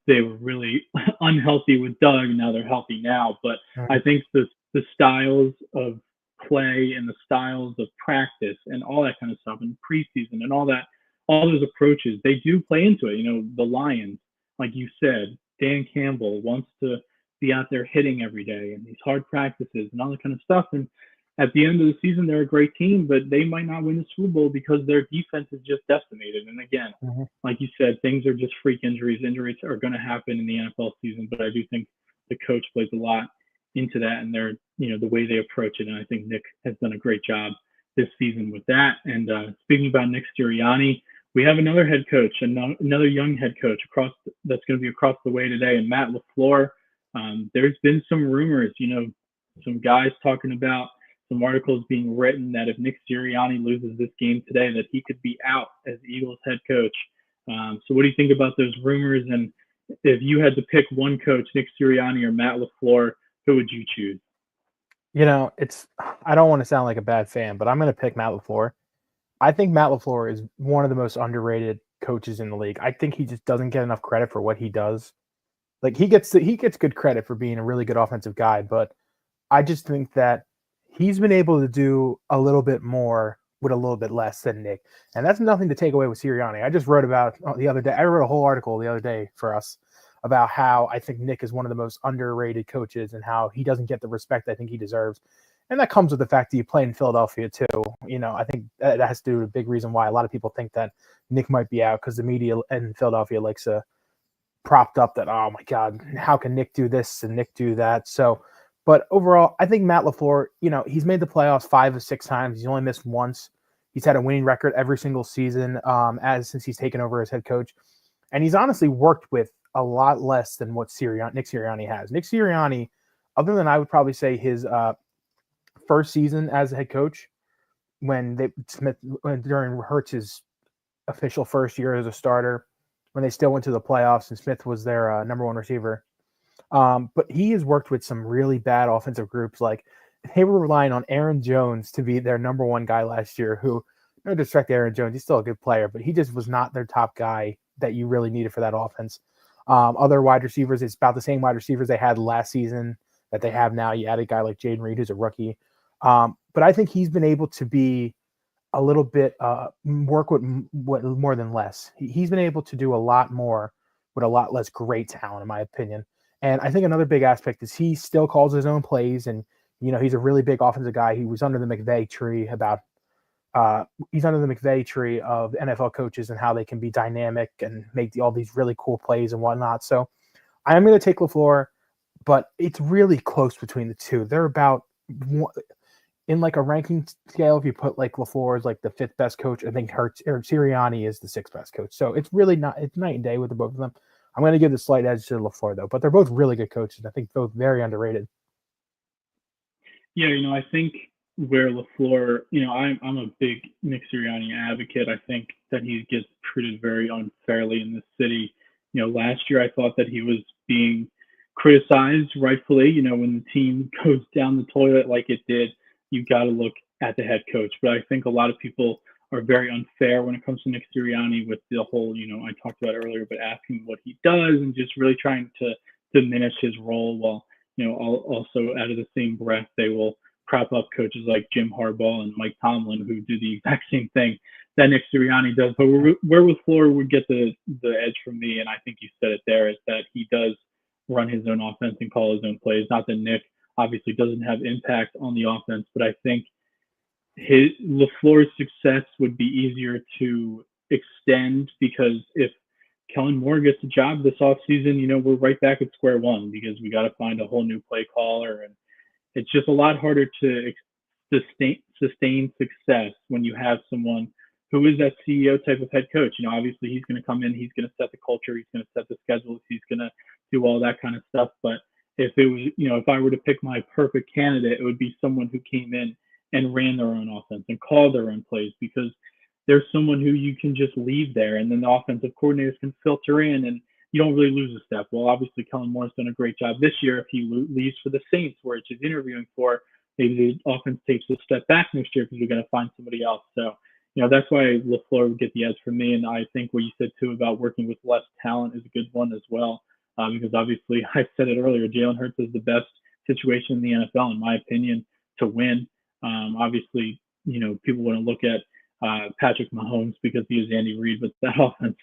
they were really unhealthy with Doug, and now they're healthy now. But I think the styles of play and the styles of practice and all that kind of stuff, and preseason and all those approaches, they do play into it. The Lions, like you said, Dan Campbell wants to be out there hitting every day and these hard practices and all that kind of stuff. And at the end of the season, they're a great team, but they might not win the Super Bowl because their defense is just decimated. And again, like you said, things are just freak injuries. Injuries are going to happen in the NFL season, but I do think the coach plays a lot into that, and their, the way they approach it. And I think Nick has done a great job this season with that. And speaking about Nick Sirianni, we have another head coach, another young head coach that's going to be across the way today, and Matt LaFleur. There's been some rumors, some guys talking about some articles being written that if Nick Sirianni loses this game today, that he could be out as Eagles head coach. So what do you think about those rumors? And if you had to pick one coach, Nick Sirianni or Matt LaFleur, who would you choose? I don't want to sound like a bad fan, but I'm going to pick Matt LaFleur. I think Matt LaFleur is one of the most underrated coaches in the league. I think he just doesn't get enough credit for what he does. Like he gets good credit for being a really good offensive guy, but I just think that he's been able to do a little bit more with a little bit less than Nick. And that's nothing to take away with Sirianni. I just wrote about the other day. I wrote a whole article the other day for us about how I think Nick is one of the most underrated coaches and how he doesn't get the respect I think he deserves. And that comes with the fact that you play in Philadelphia too. I think that has to do with a big reason why a lot of people think that Nick might be out, because the media in Philadelphia likes to propped up that, oh my God, how can Nick do this and Nick do that? So, but overall, I think Matt LaFleur, he's made the playoffs 5 or 6 times. He's only missed once. He's had a winning record every single season since he's taken over as head coach. And he's honestly worked with a lot less than what Nick Sirianni has. Nick Sirianni, other than I would probably say his first season as a head coach, during Hurts's official first year as a starter, when they still went to the playoffs and Smith was their number one receiver. But he has worked with some really bad offensive groups. Like they were relying on Aaron Jones to be their number one guy last year, who, no disrespect to Aaron Jones, he's still a good player, but he just was not their top guy that you really needed for that offense. Other wide receivers, it's about the same wide receivers they had last season that they have now. You add a guy like Jaden Reed, who's a rookie. But I think he's been able to be a little bit work with more than less. He's been able to do a lot more with a lot less great talent, in my opinion. And I think another big aspect is he still calls his own plays, and he's a really big offensive guy. He was under the McVay tree of NFL coaches and how they can be dynamic and make all these really cool plays and whatnot. So I am going to take LaFleur, but it's really close between the two. They're about in like a ranking scale. If you put like LaFleur as like the fifth best coach, I think Sirianni is the sixth best coach. So it's really it's night and day with the both of them. I'm going to give the slight edge to LaFleur though, but they're both really good coaches. I think both very underrated. Yeah, I think where LaFleur, I'm a big Nick Sirianni advocate. I think that he gets treated very unfairly in this city. Last year I thought that he was being criticized rightfully. When the team goes down the toilet like it did, you got to look at the head coach. But I think a lot of people are very unfair when it comes to Nick Sirianni with the whole, I talked about earlier, but asking what he does and just really trying to diminish his role while, also out of the same breath, they will prop up coaches like Jim Harbaugh and Mike Tomlin who do the exact same thing that Nick Sirianni does. But where LaFleur would get the edge from me, and I think you said it there, is that he does run his own offense and call his own plays. Not that Nick obviously doesn't have impact on the offense, but I think LaFleur's success would be easier to extend because if Kellen Moore gets a job this offseason, we're right back at square one because we got to find a whole new play caller, and it's just a lot harder to sustain success when you have someone who is that CEO type of head coach. Obviously he's going to come in, he's going to set the culture, he's going to set the schedules, he's going to do all that kind of stuff. But if it was, if I were to pick my perfect candidate, it would be someone who came in and ran their own offense and called their own plays, because there's someone who you can just leave there and then the offensive coordinators can filter in and you don't really lose a step. Well, obviously Kellen Moore's done a great job this year. If he leaves for the Saints, where it's interviewing for, maybe the offense takes a step back next year because we're going to find somebody else. So, that's why LaFleur would get the edge from me. And I think what you said too about working with less talent is a good one as well. Because obviously, I said it earlier, Jalen Hurts is the best situation in the NFL, in my opinion, to win. Obviously, people want to look at Patrick Mahomes because he is Andy Reid, but that offense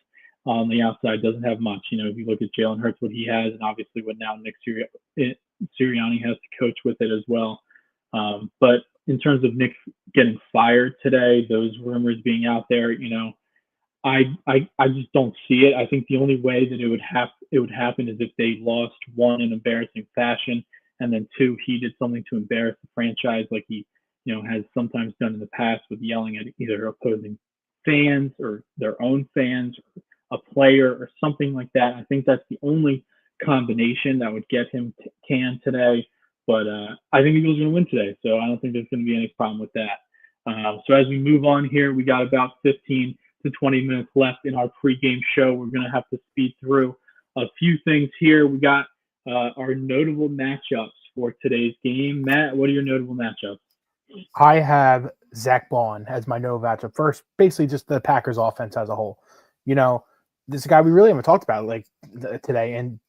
on the outside doesn't have much. If you look at Jalen Hurts, what he has, and obviously what now Nick Sirianni has to coach with it as well. But in terms of Nick getting fired today, those rumors being out there, I just don't see it. I think the only way that it would happen is if they lost, one, in embarrassing fashion, and then two, he did something to embarrass the franchise like he has sometimes done in the past with yelling at either opposing fans or their own fans or a player or something like that. I think that's the only combination that would get him canned today. But I think Eagles are going to win today, so I don't think there's going to be any problem with that. So as we move on here, we got about 15 to 20 minutes left in our pregame show. We're going to have to speed through a few things here. We got our notable matchups for today's game. Matt, what are your notable matchups? I have Zach Bond as my notable matchup. First, basically just the Packers offense as a whole. This is a guy we really haven't talked about today, and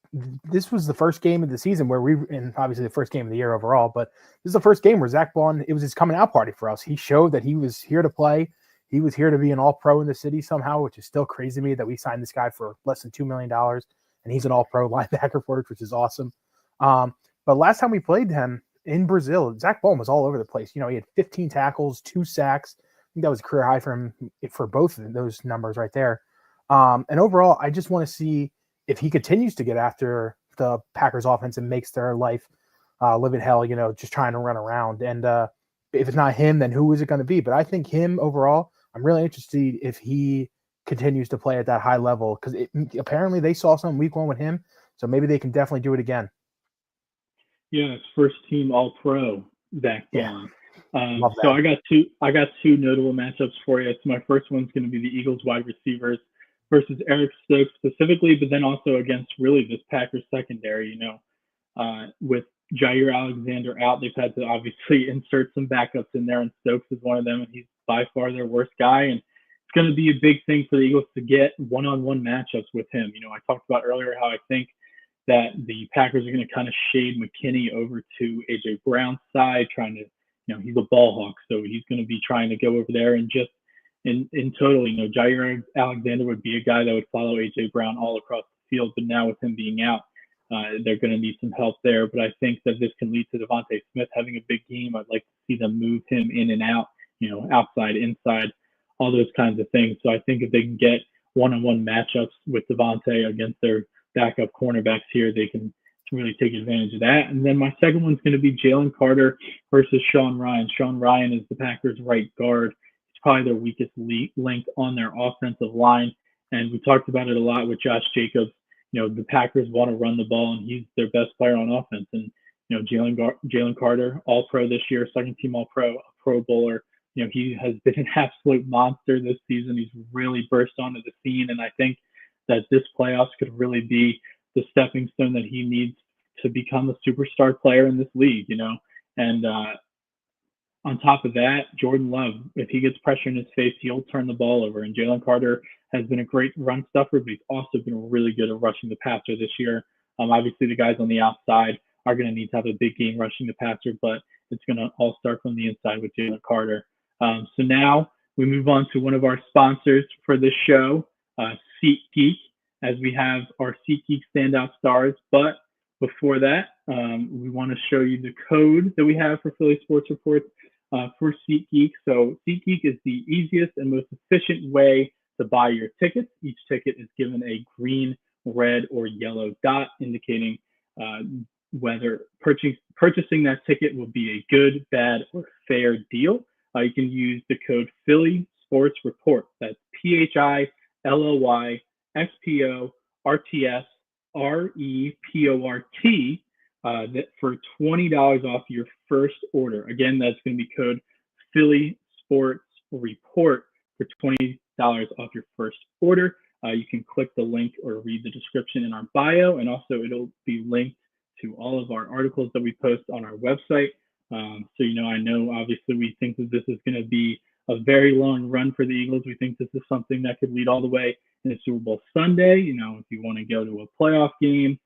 this was the first game of the season and obviously the first game of the year overall, but this is the first game where Zach Bond, it was his coming out party for us. He showed that he was here to play. He was here to be an all-pro in the city somehow, which is still crazy to me that we signed this guy for less than $2 million, and he's an all-pro linebacker for it, which is awesome. But last time we played him in Brazil, Zach Bond was all over the place. He had 15 tackles, 2 sacks. I think that was a career high for him for both of those numbers right there. And overall, I just want to see if he continues to get after the Packers offense and makes their life live in hell, just trying to run around. And if it's not him, then who is it going to be? But I think him overall I'm really interested to see if he continues to play at that high level, because apparently they saw some week 1 with him, so maybe they can definitely do it again. Yeah, it's first team All Pro Zach Yeah. Bond. Love So that. I got two notable matchups for you. So my first one's going to be the Eagles wide receivers versus Eric Stokes specifically, but then also against really this Packers secondary. With Jair Alexander out, they've had to obviously insert some backups in there, and Stokes is one of them, and he's by far their worst guy. And it's going to be a big thing for the Eagles to get one-on-one matchups with him. I talked about earlier how I think that the Packers are going to kind of shade McKinney over to AJ Brown's side, trying to, he's a ball hawk, so he's going to be trying to go over there and just in total, Jair Alexander would be a guy that would follow AJ Brown all across the field, but now with him being out, they're going to need some help there. But I think that this can lead to Devontae Smith having a big game. I'd like to see them move him in and out, outside, inside, all those kinds of things. So I think if they can get one-on-one matchups with Devontae against their backup cornerbacks here, they can really take advantage of that. And then my second one's going to be Jalen Carter versus Sean Ryan. Sean Ryan is the Packers' right guard. He's probably their weakest link on their offensive line. And we talked about it a lot with Josh Jacobs. The Packers want to run the ball, and he's their best player on offense. And, Jalen Carter, all pro this year, second team all pro, a pro bowler. He has been an absolute monster this season. He's really burst onto the scene. And I think that this playoffs could really be the stepping stone that he needs to become a superstar player in this league, And on top of that, Jordan Love, if he gets pressure in his face, he'll turn the ball over. And Jalen Carter has been a great run stuffer, but he's also been really good at rushing the passer this year. Obviously, the guys on the outside are going to need to have a big game rushing the passer, but it's going to all start from the inside with Jalen Carter. So now we move on to one of our sponsors for this show, SeatGeek, as we have our SeatGeek standout stars. But before that, we want to show you the code that we have for Philly Sports Reports for SeatGeek. So SeatGeek is the easiest and most efficient way to buy your tickets. Each ticket is given a green, red, or yellow dot indicating whether purchasing that ticket will be a good, bad, or fair deal. You can use the code Philly Sports Report. That's PHILLY SPORTSREPORT for $20 off your first order. Again, that's going to be code Philly Sports Report for $20 off your first order. You can click the link or read the description in our bio, and also it'll be linked to all of our articles that we post on our website. So, I know obviously we think that this is going to be a very long run for the Eagles. We think this is something that could lead all the way into Super Bowl Sunday. If you want to go to a playoff game,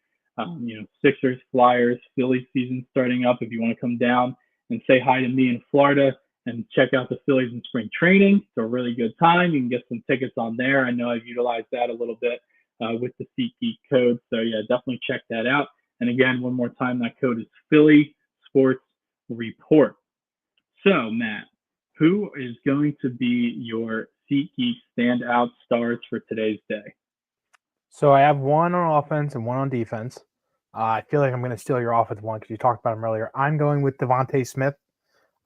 Sixers, Flyers, Phillies season starting up. If you want to come down and say hi to me in Florida and check out the Phillies in spring training, it's a really good time. You can get some tickets on there. I know I've utilized that a little bit with the SeatGeek code. So yeah, definitely check that out. And again, one more time, that code is Philly Sports Report. So Matt, who is going to be your SeatGeek standout stars for today's day? So I have one on offense and one on defense. I feel like I'm going to steal your offense one because you talked about him earlier. I'm going with Devontae Smith.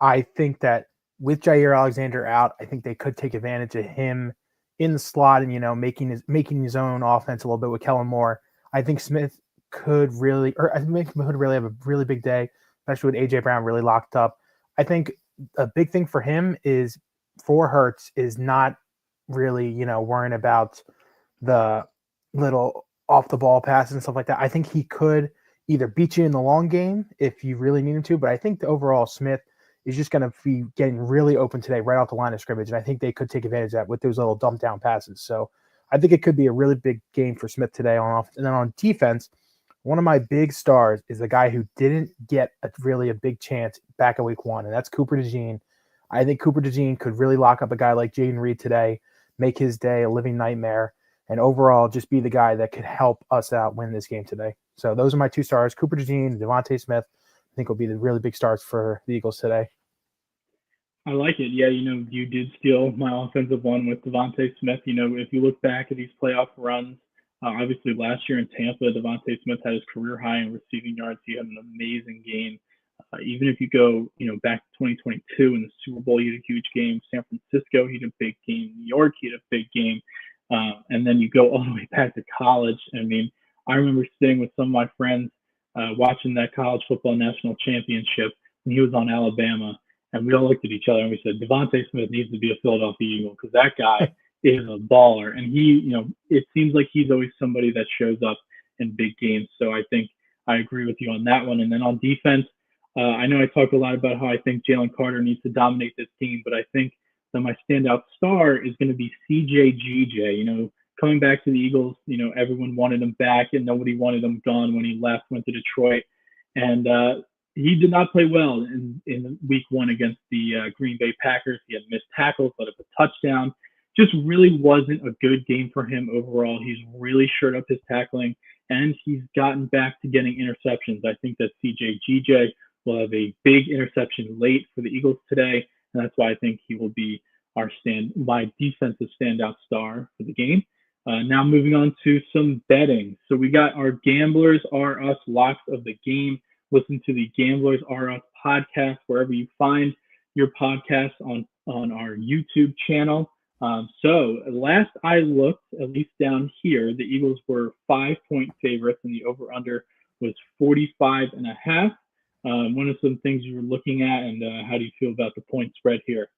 I think that with Jair Alexander out, I think they could take advantage of him in the slot and, making his own offense a little bit with Kellen Moore. I think Smith could really have a really big day, especially with AJ Brown really locked up. I think a big thing for him is for Hurts is not really, worrying about the little off the ball passes and stuff like that. I think he could either beat you in the long game if you really need him to, but I think the overall Smith is just going to be getting really open today right off the line of scrimmage, and I think they could take advantage of that with those little dump down passes. So I think it could be a really big game for Smith today on offense. And then on defense, one of my big stars is the guy who didn't get really a big chance back in week 1, and that's Cooper DeJean. I think Cooper DeJean could really lock up a guy like Jaden Reed today, make his day a living nightmare, and overall just be the guy that could help us out win this game today. So those are my two stars, Cooper DeJean, Devontae Smith. I think will be the really big stars for the Eagles today. I like it. Yeah, you did steal my offensive one with Devontae Smith. If you look back at these playoff runs, obviously last year in Tampa, Devontae Smith had his career high in receiving yards. He had an amazing game Even if you go, back to 2022 in the Super Bowl, he had a huge game. San Francisco, he had a big game. New York, he had a big game. And then you go all the way back to college. I mean, I remember sitting with some of my friends watching that college football national championship when he was on Alabama, and we all looked at each other and we said, Devontae Smith needs to be a Philadelphia Eagle because that guy is a baller. And he, it seems like he's always somebody that shows up in big games. So I think I agree with you on that one. And then on defense, I know I talked a lot about how I think Jalen Carter needs to dominate this team, but I think that my standout star is going to be CJGJ. Coming back to the Eagles, everyone wanted him back and nobody wanted him gone when he left, went to Detroit. And he did not play well in week one against the Green Bay Packers. He had missed tackles, let up a touchdown. Just really wasn't a good game for him overall. He's really shored up his tackling, and he's gotten back to getting interceptions. I think that CJGJ will have a big interception late for the Eagles today, and that's why I think he will be my defensive standout star for the game. Now moving on to some betting. So we got our Gamblers Are Us locks of the game. Listen to the Gamblers Are Us podcast wherever you find your podcasts on our YouTube channel. So last I looked, at least down here, the Eagles were 5-point favorites and the over-under was 45.5. What are some things you were looking at, and how do you feel about the point spread here?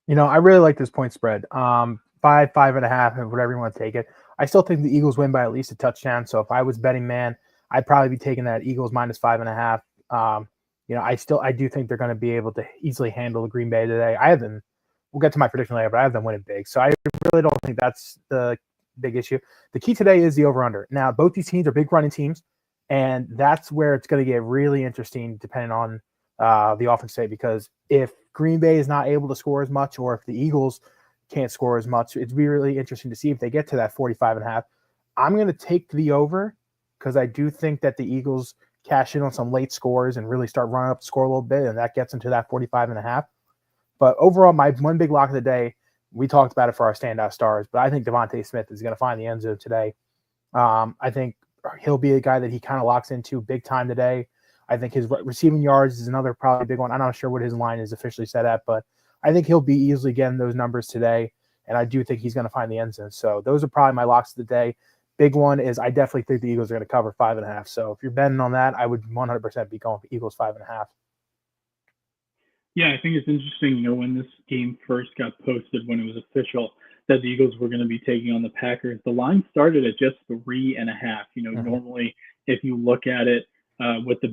I really like this point spread. 5.5, whatever you want to take it. I still think the Eagles win by at least a touchdown. So if I was betting man, I'd probably be taking that Eagles minus 5.5. I do think they're going to be able to easily handle the Green Bay today. We'll get to my prediction later, but I have them winning big. So I really don't think that's the big issue. The key today is the over-under. Now, both these teams are big running teams, and that's where it's going to get really interesting depending on the offense today, because if Green Bay is not able to score as much, or if the Eagles can't score as much, it'd be really interesting to see if they get to that 45.5. I'm going to take the over because I do think that the Eagles cash in on some late scores and really start running up the score a little bit, and that gets them to that 45.5. But overall, my one big lock of the day, we talked about it for our standout stars, but I think Devontae Smith is going to find the end zone today. I think he'll be a guy that he kind of locks into big time today. I think his receiving yards is another probably big one. I'm not sure what his line is officially set at, but I think he'll be easily getting those numbers today, and I do think he's going to find the end zone. So those are probably my locks of the day. Big one is I definitely think the Eagles are going to cover 5.5. So if you're betting on that, I would 100% be going for Eagles 5.5. Yeah, I think it's interesting, when this game first got posted, when it was official that the Eagles were going to be taking on the Packers, the line started at just 3.5. Normally, if you look at it, what the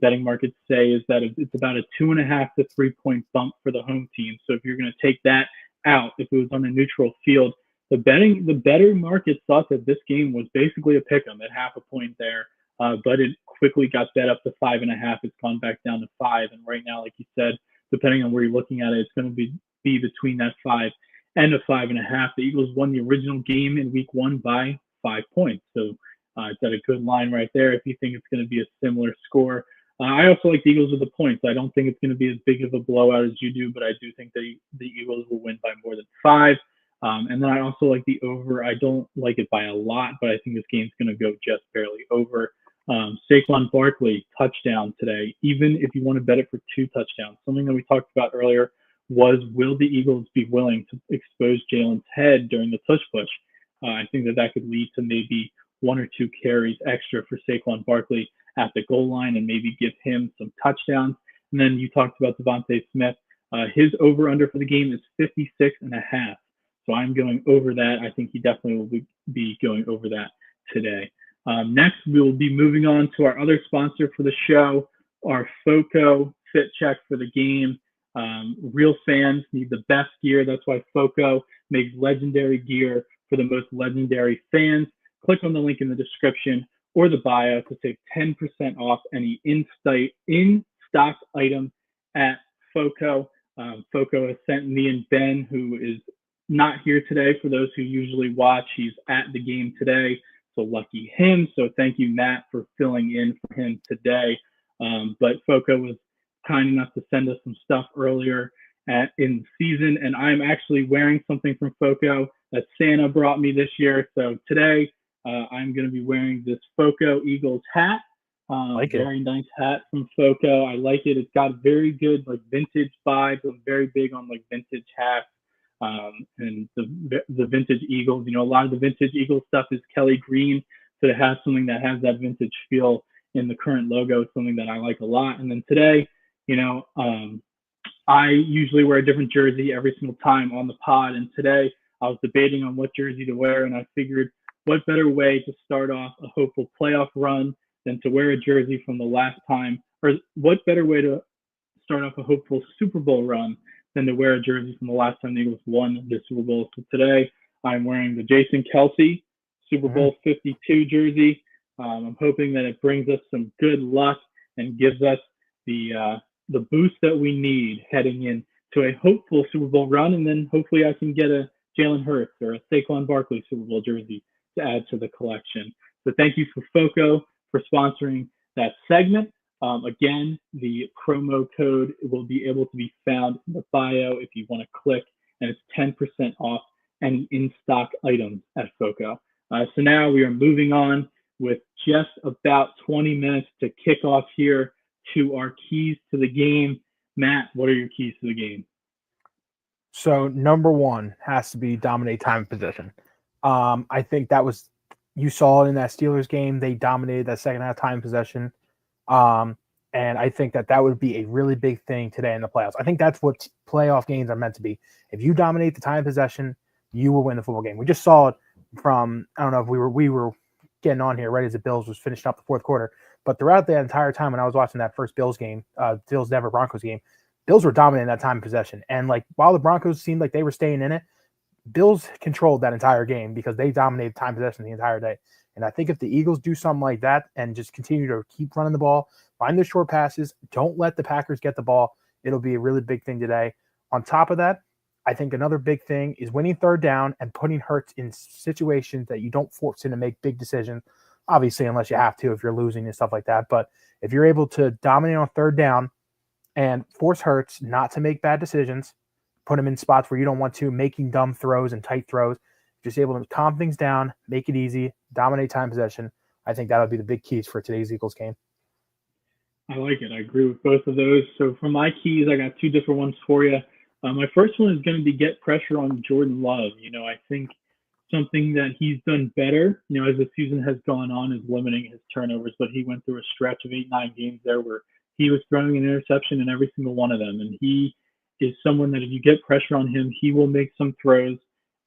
betting markets say is that it's about a 2.5 to 3 point bump for the home team. So if you're going to take that out, if it was on a neutral field, the betting markets thought that this game was basically a pick 'em at half a point there. But it quickly got bet up to 5.5. It's gone back down to 5. And right now, like you said, depending on where you're looking at it, it's going to be between that 5 and a 5.5. The Eagles won the original game in week 1 by 5 points. So it's at a good line right there if you think it's going to be a similar score. I also like the Eagles with the points. I don't think it's going to be as big of a blowout as you do, but I do think the Eagles will win by more than 5. And then I also like the over. I don't like it by a lot, but I think this game's going to go just barely over. Saquon Barkley, touchdown today, even if you want to bet it for 2 touchdowns. Something that we talked about earlier was, will the Eagles be willing to expose Jalen's head during the tush push? I think that could lead to maybe 1 or 2 carries extra for Saquon Barkley at the goal line and maybe give him some touchdowns. And then you talked about Devontae Smith. His over-under for the game is 56.5. So I'm going over that. I think he definitely will be going over that today. Next, we will be moving on to our other sponsor for the show, our FOCO Fit Check for the game. Real fans need the best gear. That's why FOCO makes legendary gear for the most legendary fans. Click on the link in the description or the bio to save 10% off any in-stock item at FOCO. FOCO has sent me and Ben, who is not here today. For those who usually watch, he's at the game today. So lucky him. So thank you, Matt, for filling in for him today. But FOCO was kind enough to send us some stuff earlier in the season. And I'm actually wearing something from FOCO that Santa brought me this year. So today I'm going to be wearing this FOCO Eagles hat. Like it. Very nice hat from Foco. I like it. It's got very good like vintage vibes. I'm very big on like vintage hats. And the vintage Eagles. A lot of the vintage Eagles stuff is Kelly Green, so to have something that has that vintage feel in the current logo is something that I like a lot. And then today, I usually wear a different jersey every single time on the pod, and today I was debating on what jersey to wear, and I figured what better way to start off a hopeful playoff run than to wear a jersey from the last time, or what better way to start off a hopeful Super Bowl run than to wear a jersey from the last time the Eagles won the Super Bowl. So today I'm wearing the Jason Kelce Super Bowl 52 jersey. I'm hoping that it brings us some good luck and gives us the boost that we need heading into a hopeful Super Bowl run, and then hopefully I can get a Jalen Hurts or a Saquon Barkley Super Bowl jersey to add to the collection. So thank you for Foco for sponsoring that segment. Again, the promo code will be able to be found in the bio if you want to click, and it's 10% off any in-stock items at Foco. So now we are moving on with just about 20 minutes to kick off here to our keys to the game. Matt, what are your keys to the game? So number one has to be dominate time of possession. I think that was, you saw it in that Steelers game. They dominated that second half time possession. And I think that would be a really big thing today in the playoffs. I think that's what playoff games are meant to be. If you dominate the time of possession, you will win the football game. We just saw it from, I don't know if we were getting on here right as the Bills was finishing up the fourth quarter, but throughout that entire time when I was watching that first Bills game, Bills-Denver Broncos game, Bills were dominating that time of possession. And like while the Broncos seemed like they were staying in it, Bills controlled that entire game because they dominated time possession the entire day. And I think if the Eagles do something like that and just continue to keep running the ball, find the short passes, don't let the Packers get the ball, it'll be a really big thing today. On top of that, I think another big thing is winning third down and putting Hurts in situations that you don't force him to make big decisions, obviously unless you have to if you're losing and stuff like that. But if you're able to dominate on third down and force Hurts not to make bad decisions, put him in spots where you don't want to, making dumb throws and tight throws, just able to calm things down, make it easy, dominate time possession, I think that would be the big keys for today's Eagles game. I like it. I agree with both of those. So for my keys, I got two different ones for you. My first one is going to be get pressure on Jordan Love. I think something that he's done better, as the season has gone on, is limiting his turnovers. But he went through a stretch of 8-9 games there where he was throwing an interception in every single one of them. And he is someone that if you get pressure on him, he will make some throws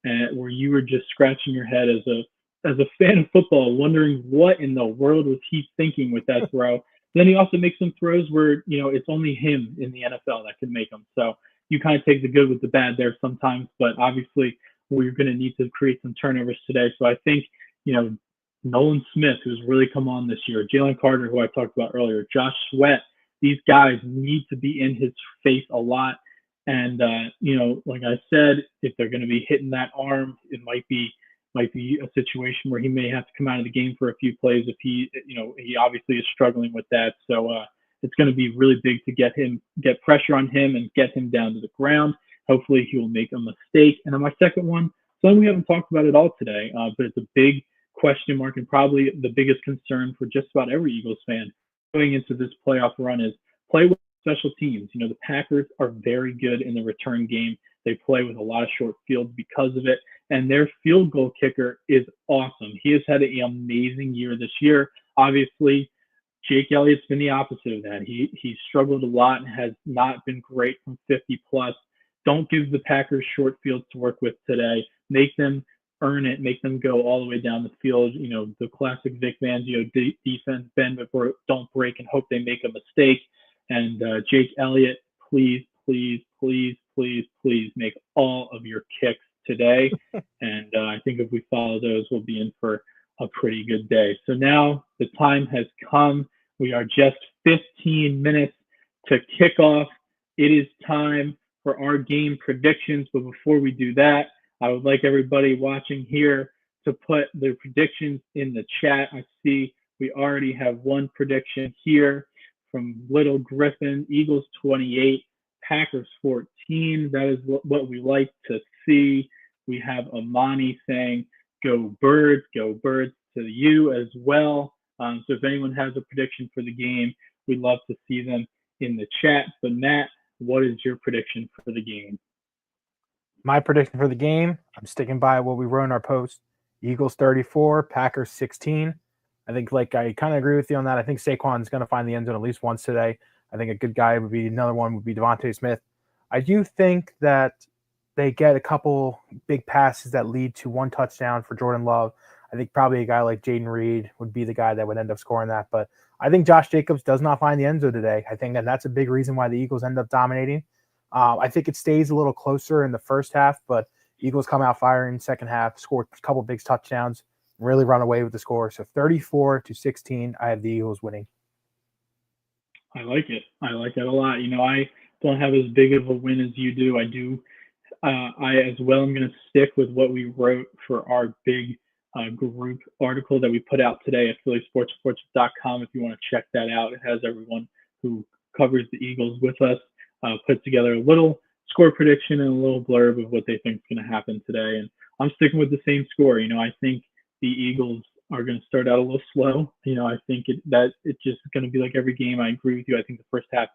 where you were just scratching your head as a fan of football, wondering what in the world was he thinking with that throw. Then he also makes some throws where, it's only him in the NFL that can make them. So you kind of take the good with the bad there sometimes, but obviously we're going to need to create some turnovers today. So I think, Nolan Smith, who's really come on this year, Jalen Carter, who I talked about earlier, Josh Sweat, these guys need to be in his face a lot. And, like I said, if they're going to be hitting that arm, it might be a situation where he may have to come out of the game for a few plays if he obviously is struggling with that. So it's going to be really big to get pressure on him and get him down to the ground. Hopefully he will make a mistake. And then my second one, something we haven't talked about at all today, but it's a big question mark and probably the biggest concern for just about every Eagles fan going into this playoff run is play with special teams. The Packers are very good in the return game. They play with a lot of short fields because of it. And their field goal kicker is awesome. He has had an amazing year this year. Obviously, Jake Elliott's been the opposite of that. He struggled a lot and has not been great from 50 plus. Don't give the Packers short fields to work with today. Make them earn it. Make them go all the way down the field. The classic Vic Fangio defense, bend but don't break, and hope they make a mistake. And Jake Elliott, please, please, please, please, please make all of your kicks today. And I think if we follow those, we'll be in for a pretty good day. So now the time has come. We are just 15 minutes to kick off. It is time for our game predictions. But before we do that, I would like everybody watching here to put their predictions in the chat. I see we already have one prediction here from Little Griffin, Eagles 28, Packers 14. That is what we like to see. We have Amani saying, go Birds to you as well. So if anyone has a prediction for the game, we'd love to see them in the chat. But Matt, what is your prediction for the game? My prediction for the game, I'm sticking by what we wrote in our post. Eagles 34, Packers 16. I think, like, I kind of agree with you on that. I think Saquon's going to find the end zone at least once today. I think a good guy would be, another one would be Devontae Smith. I do think that they get a couple big passes that lead to one touchdown for Jordan Love. I think probably a guy like Jaden Reed would be the guy that would end up scoring that. But I think Josh Jacobs does not find the end zone today. I think that that's a big reason why the Eagles end up dominating. I think it stays a little closer in the first half, but Eagles come out firing second half, score a couple big touchdowns, really run away with the score. So 34-16, I have the Eagles winning. I like it. I like that a lot. I don't have as big of a win as you do. I as well am going to stick with what we wrote for our big group article that we put out today at phillysportsreports.com. If you want to check that out, it has everyone who covers the Eagles with us put together a little score prediction and a little blurb of what they think is going to happen today. And I'm sticking with the same score. I think the Eagles are going to start out a little slow. I think it's just going to be like every game. I agree with you. I think the first half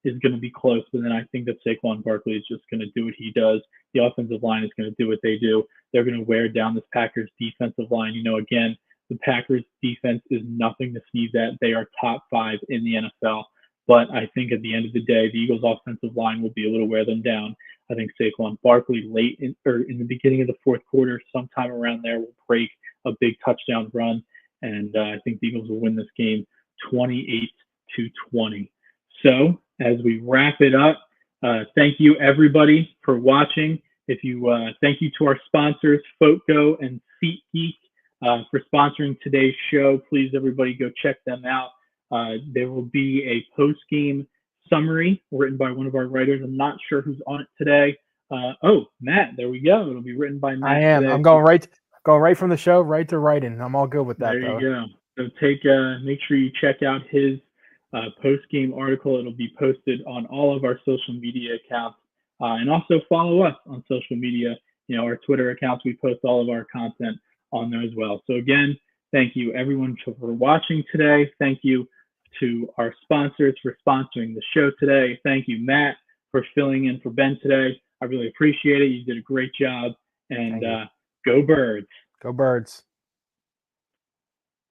is going to be close, but then I think that Saquon Barkley is just going to do what he does. The offensive line is going to do what they do. They're going to wear down this Packers defensive line. Again, the Packers defense is nothing to sneeze at. They are top 5 in the NFL. But I think at the end of the day, the Eagles offensive line will be able to wear them down. I think Saquon Barkley late in the beginning of the fourth quarter, sometime around there, will break a big touchdown run. And I think the Eagles will win this game 28-20. So as we wrap it up, thank you everybody for watching. Thank you to our sponsors, Foco and SeatGeek, for sponsoring today's show. Please, everybody, go check them out. There will be a post-game summary written by one of our writers. I'm not sure who's on it today. Matt, there we go. It'll be written by Matt. I am. Today. I'm going right from the show right to writing. I'm all good with that. There you go. So make sure you check out his post-game article. It'll be posted on all of our social media accounts, and also follow us on social media. Our Twitter accounts. We post all of our content on there as well. So again, thank you everyone for watching today. Thank you to our sponsors for sponsoring the show today. Thank you, Matt, for filling in for Ben today. I really appreciate it. You did a great job. And go Birds. Go Birds.